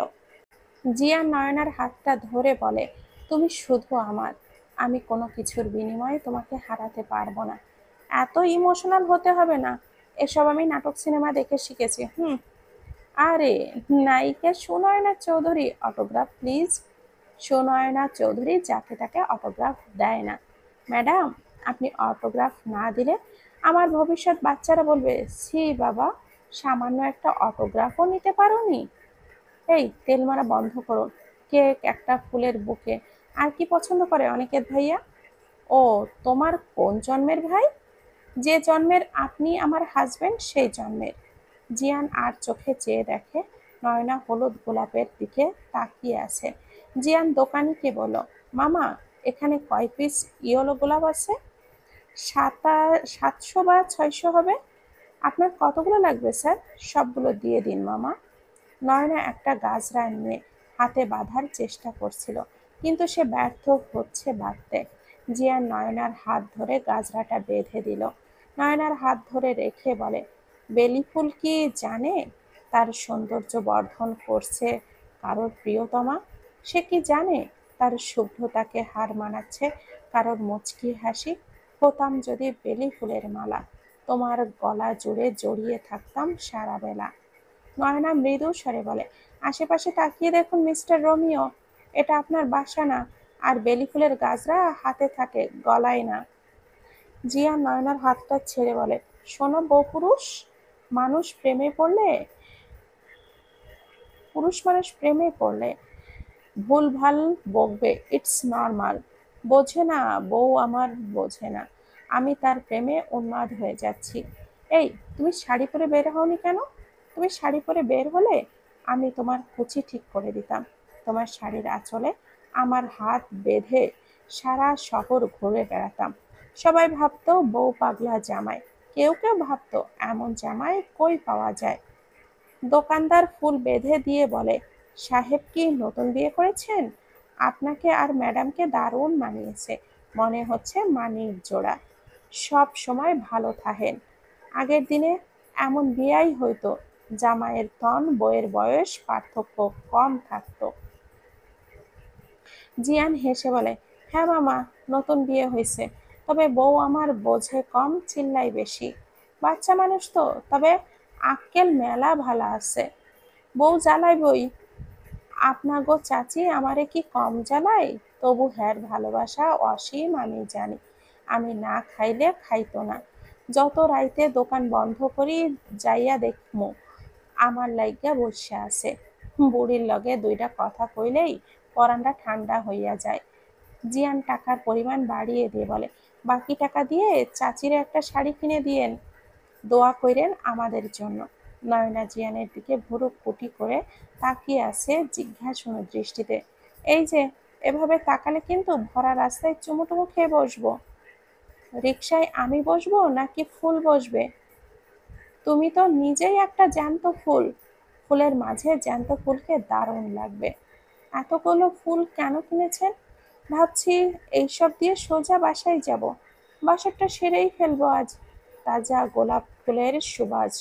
জিয়া নয়নার হাতটা ধরে বলে, তুমি শুধু আমার, আমি কোনো কিছুর বিনিময়ে তোমাকে হারাতে পারবো না। এত ইমোশনাল হতে হবে না, এসব আমি নাটক সিনেমা দেখে শিখেছি। আরে, নায়িকা সুনয়না চৌধুরী, অটোগ্রাফ প্লিজ। সুনয়না চৌধুরী যাকে তাকে অটোগ্রাফ দেয় না। ম্যাডাম, আপনি অটোগ্রাফ না দিলে আমার ভবিষ্যৎ বাচ্চারা বলবে, ছি বাবা, সামান্য একটা অটোগ্রাফও নিতে পারোনি। এই তেল মারা বন্ধ করুন। কেক, একটা ফুলের বুকে, আর কি পছন্দ করে অনিকেত ভাইয়া? ও, তোমার কোন জন্মের ভাই? যে জন্মের আপনি আমার হাজবেন্ড, সেই জন্মের। জিয়ান আর চোখে চেয়ে দেখে নয়না হলুদ গোলাপের দিকে তাকিয়ে আছে। জিয়ান দোকানিকে বলল, মামা, এখানে কয় পিস ইয়েলো গোলাপ আছে? 700 বা 600 হবে। আপনার কতগুলো লাগবে স্যার? সবগুলো দিয়ে দিন মামা। নয়না একটা গাজরা নিয়ে হাতে বাঁধার চেষ্টা করছিল, কিন্তু সে ব্যর্থ হচ্ছে বাঁধতে। জিয়ান নয়নার হাত ধরে গাজরাটা বেঁধে দিল। নয়নার হাত ধরে রেখে বলে, বেলি ফুল কি জানে তার সৌন্দর্য বর্ধন করছে কারোর প্রিয়তমা? সে কি জানে তার শুভ্রতাকে হার মানাচ্ছে কারোর মুচকি হাসি? হতাম যদি বেলি ফুলের মালা, তোমার গলা জুড়ে জড়িয়ে থাকতাম সারা বেলা। নয়না মৃদু স্বরে বলে, আশেপাশে তাকিয়ে দেখুন মিস্টার রোমিও, এটা আপনার বাসা না, আর বেলি ফুলের গাছরা হাতে থাকে, গলায় না। জিয়া নয়নার হাতটা ছেড়ে বলে, শোনো বউপুরুষ, মানুষ প্রেমে পড়লে পুরুষ মানুষ প্রেমে পড়লে ভুলভাল বকবে, ইটস নর্মাল। বোঝে না বউ আমার, বোঝে না আমি তার প্রেমে উন্মাদ হয়ে যাচ্ছি। এই, তুমি শাড়ি পরে বের হওনি কেন? তুমি শাড়ি পরে বের হলে আমি তোমার কুচি ঠিক করে দিতাম। তোমার শাড়ির আঁচলে আমার হাত বেঁধে সারা শহর ঘুরে বেড়াতাম। সবাই ভাবতো বউ পাগলা জামাই, কেউ কেউ ভাবতো এমন জামাই কই পাওয়া যায়। দোকানদার ফুল বেঁধে দিয়ে বলে, সাহেব কি নতুন বিয়ে করেছেন? আপনাকে আর ম্যাডামকে দারুণ মানিয়েছে, মনে হচ্ছে মানির জোড়া। সব সময় ভালো থাকেন। আগের দিনে এমন বিয়াই হইতো, জামাইয়ের তন বইয়ের বয়স পার্থক্য কম থাকতো। জিয়ান হেসে বলে, হ্যাঁ মামা, নতুন বিয়ে হয়েছে, তবে বউ আমার বোঝে কম, চিল্লাই বেশি। বাচ্চা মানুষ তো, তবে আক্কেল মেলা ভালা আছে। বউ জ্বালাইবই। আপনাগো চাচি আমারে কি কম জ্বালায়? তবু হ্যার ভালোবাসা অসীম আমি জানি। আমি না খাইলে খাইতো না। যত রাইতে দোকান বন্ধ করি যাইয়া দেখমু আমার লাইগা বসে আছে। বুড়ির লগে দুইটা কথা কইলেই পরানটা ঠান্ডা হইয়া যায়। জিয়ান টাকার পরিমাণ বাড়িয়ে দিয়ে বলে, বাকি টাকা দিয়ে চাচিরে একটা শাড়ি কিনে দিয়েন। দোয়া কইরেন আমাদের জন্য। নয়না জিয়ানের দিকে ভুরু কুটি করে তাকিয়ে আছে জিজ্ঞাসু দৃষ্টিতে। এই যে, এভাবে তাকালে কিন্তু ভরা রাস্তায় চুমুটুমু খেয়ে বসবো। রিকশায় আমি বসবো নাকি ফুল বসবে? তুমি তো নিজেই একটা জ্যান্ত ফুল। ফুলের মাঝে জ্যান্ত ফুলকে দারুণ লাগবে। এতগুলো ফুল কেন কিনেছেন? ভাবছি এইসব দিয়ে সোজা বাসায় যাব। বাসারটা সেরেই ফেলবো আজ। তাজা গোলাপ ফুলের সুবাস,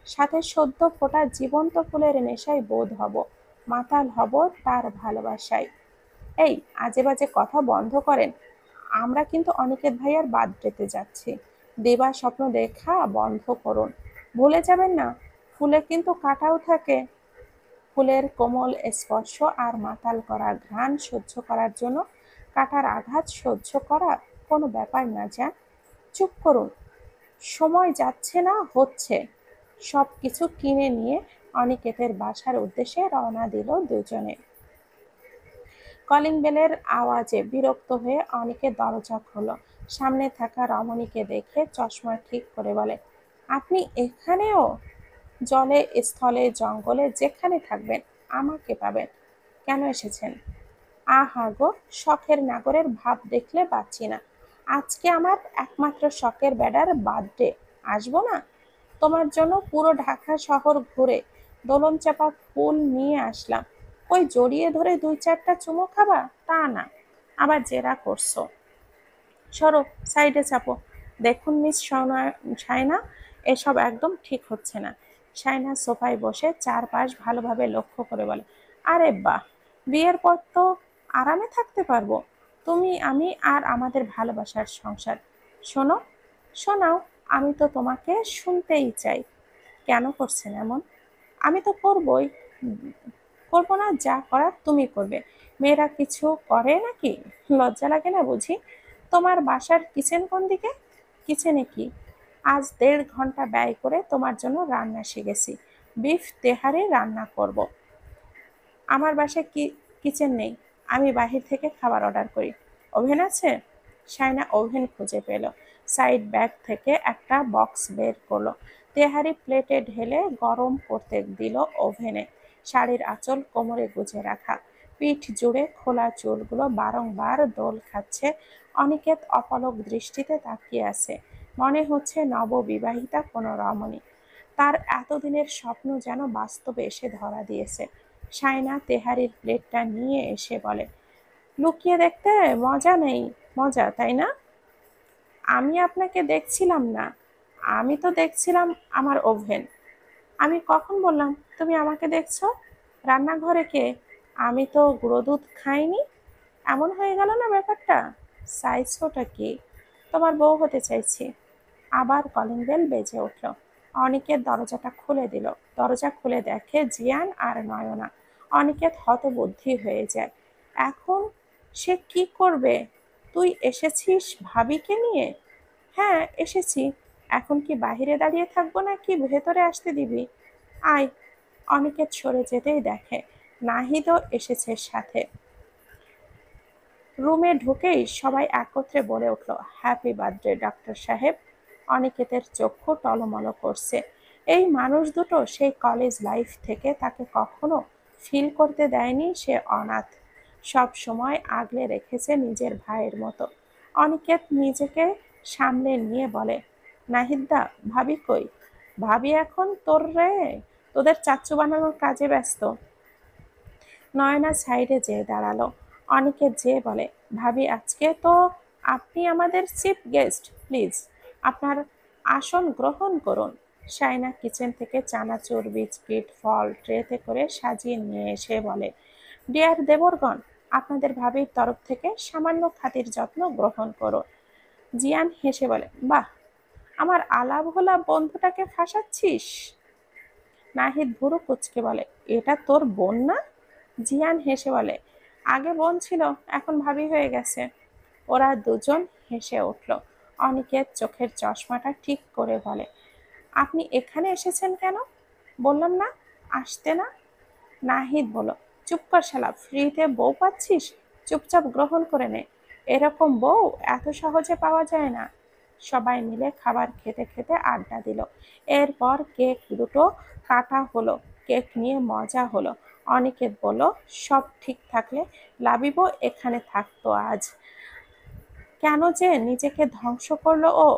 সাথে সদ্য ফোটা জীবন্ত ফুলের নেশায় বোধ হব, মাতাল হব তার ভালোবাসায়। এই আজে বাজে কথা বন্ধ করেন। আমরা কিন্তু অনিকেত ভাইয়ার বার্থডেতে যাচ্ছি। দেবা স্বপ্ন দেখা বন্ধ করুন। ভুলে যাবেন না, ফুলে কিন্তু কাঁটাও থাকে। ফুলের কোমল স্পর্শ আর মাতাল করা ঘ্রাণ সহ্য করার জন্য কাঁটার আঘাত সহ্য করা কোনো ব্যাপার না। যা, চুপ করুন। সময় যাচ্ছে না, হচ্ছে। সব কিছু কিনে নিয়ে অনিকেতের বাসার উদ্দেশ্যে রওনা দিল দুজনে। কলিং বেলের আওয়াজে বিরক্ত হয়ে অনিকেত দরজা খোলো। সামনে থাকা রমণীকে দেখে চশমা ঠিক করে বলে, আপনি এখানেও? জলে স্থলে জঙ্গলে যেখানে থাকবেন আমাকে পাবেন। কেন এসেছেন? আহা গো, শখের নাগরের ভাব দেখলে পাচ্ছি না। আজকে আমার একমাত্র শখের বেডার বার্থডে, আসবো না? তোমার জন্য পুরো ঢাকা শহর ঘুরে দোলন চাপা ফুল নিয়ে আসলাম। ওই জড়িয়ে ধরে দুই চারটা চুমো খাবা তা না, আবার জেরা করছো। সরো, সাইডে চাপো। দেখুন মিস সায়না, এসব একদম ঠিক হচ্ছে না। সায়না সোফায় বসে চারপাশ ভালোভাবে লক্ষ্য করে বলে, আরে বাহ, বিয়ের পর তো আরামে থাকতে পারবো। তুমি, আমি আর আমাদের ভালোবাসার সংসার। শোনো, শোনাও। আমি তো তোমাকে শুনতেই চাই। কেন করছেন এমন? আমি তো করবই। করবো না? যা করার তুমি করবে। মেয়েরা কিছু করে নাকি? লজ্জা লাগে না বুঝি? তোমার বাসার কিচেন কোন দিকে? কিচেনে কি? আজ 1.5 ঘন্টা ব্যয় করে তোমার জন্য রান্না শিখেছি। বিফ তেহারি রান্না করব। আমার বাসায় কিচেন নেই। আমি বাহির থেকে খাবার অর্ডার করি। ওভেন আছে? সায়না ওভেন খুঁজে পেল। সাইড ব্যাগ থেকে একটা বক্স বের করলো। তেহারি প্লেটে ঢেলে গরম করতে দিল ওভেনে। শাড়ির আঁচল কোমরে গুজে রাখা, পিঠ জুড়ে খোলা চুলগুলো বারংবার দোল খাচ্ছে। অনিকেত অপলক দৃষ্টিতে তাকিয়ে আছে। মনে হচ্ছে নববিবাহিতা কোনো রমণী। তার এতদিনের স্বপ্ন যেন বাস্তবে এসে ধরা দিয়েছে। সায়না তেহারির প্লেটটা নিয়ে এসে বলে, লুকিয়ে দেখতে মজা নেই। মজা, তাই না? আমি আপনাকে দেখছিলাম না, আমি তো দেখছিলাম আমার ওভেন। আমি কখন বললাম তুমি আমাকে দেখছো? রান্নাঘরে কে? আমি তো গুঁড়ো দুধ খাইনি। এমন হয়ে গেল না ব্যাপারটা? চাইছোটা কি? তোমার বউ হতে চাইছি। আবার কলিং বেল বেজে উঠল। অনিকেত দরজাটা খুলে দিল। দরজা খুলে দেখে জিয়ান আর নয়না। অনিকেত হতবুদ্ধি হয়ে যায়। এখন সে কি করবে? তুই এসেছিস ভাবিকে নিয়ে? হ্যাঁ, এসেছি। এখন কি বাহিরে দাঁড়িয়ে থাকবো নাকি ভেতরে আসতে দিবি? আয়। অনিকেত সরে যেতেই দেখে নাহিদও এসেছে সাথে। রুমে ঢুকেই সবাই একত্রে বলে উঠল, হ্যাপি বার্থডে ডাক্তার সাহেব। অনিকেতের চক্ষু টলমল করছে। এই মানুষ দুটো সেই কলেজ লাইফ থেকে তাকে কখনো ফিল করতে দেয়নি সে অনাথ। সব সময় আগলে রেখেছে নিজের ভাইয়ের মতো। অনিকেত নিজেকে সামলে নিয়ে বলে, নাহিদদা, ভাবি কই? ভাবি এখন তোদের চাচ্চু বানানোর কাজে ব্যস্ত। নয়না সাইডে যেয়ে দাঁড়ালো। অনিকেত যেয়ে বলে, ভাবি আজকে তো আপনি আমাদের চিফ গেস্ট, প্লিজ আপনার আসন গ্রহণ করুন। সায়না কিচেন থেকে চানাচুর, বিস্কিট, ফল ট্রেতে করে সাজিয়ে নিয়ে এসে বলে, ডিয়ার দেবরগণ, আপনাদের ভাবির তরফ থেকে সামান্য খাতির যত্ন গ্রহণ করুন। জিয়ান হেসে বলে, বাহ, আমার আলাভোলা বন্ধুটাকে ফাঁসাচ্ছিস। নাহিদ ভুরু কুচকে বলে, এটা তোর বোন না? জিয়ান হেসে বলে, আগে বোন ছিল, এখন ভাবি হয়ে গেছে। ওরা দুজন হেসে উঠল। অনিকেত চোখের চশমাটা ঠিক করে বলে, আপনি এখানে এসেছেন কেন? বললাম না আসতে না। নাহিদ বলল, চুপ কর শালা, ফ্রিতে বউ পাচ্ছিস, চুপচাপ গ্রহণ করে নে। এরকম বউ এত সহজে পাওয়া যায় না। সবাই মিলে খাবার খেতে খেতে আড্ডা দিল। এরপর কেক দুটো কাটা হলো, কেক নিয়ে মজা হলো। অনিকেত বলল, সব ঠিক থাকলে লাবিবও এখানে থাকতো আজ। কেন যে নিজেকে ধ্বংস করলো ও।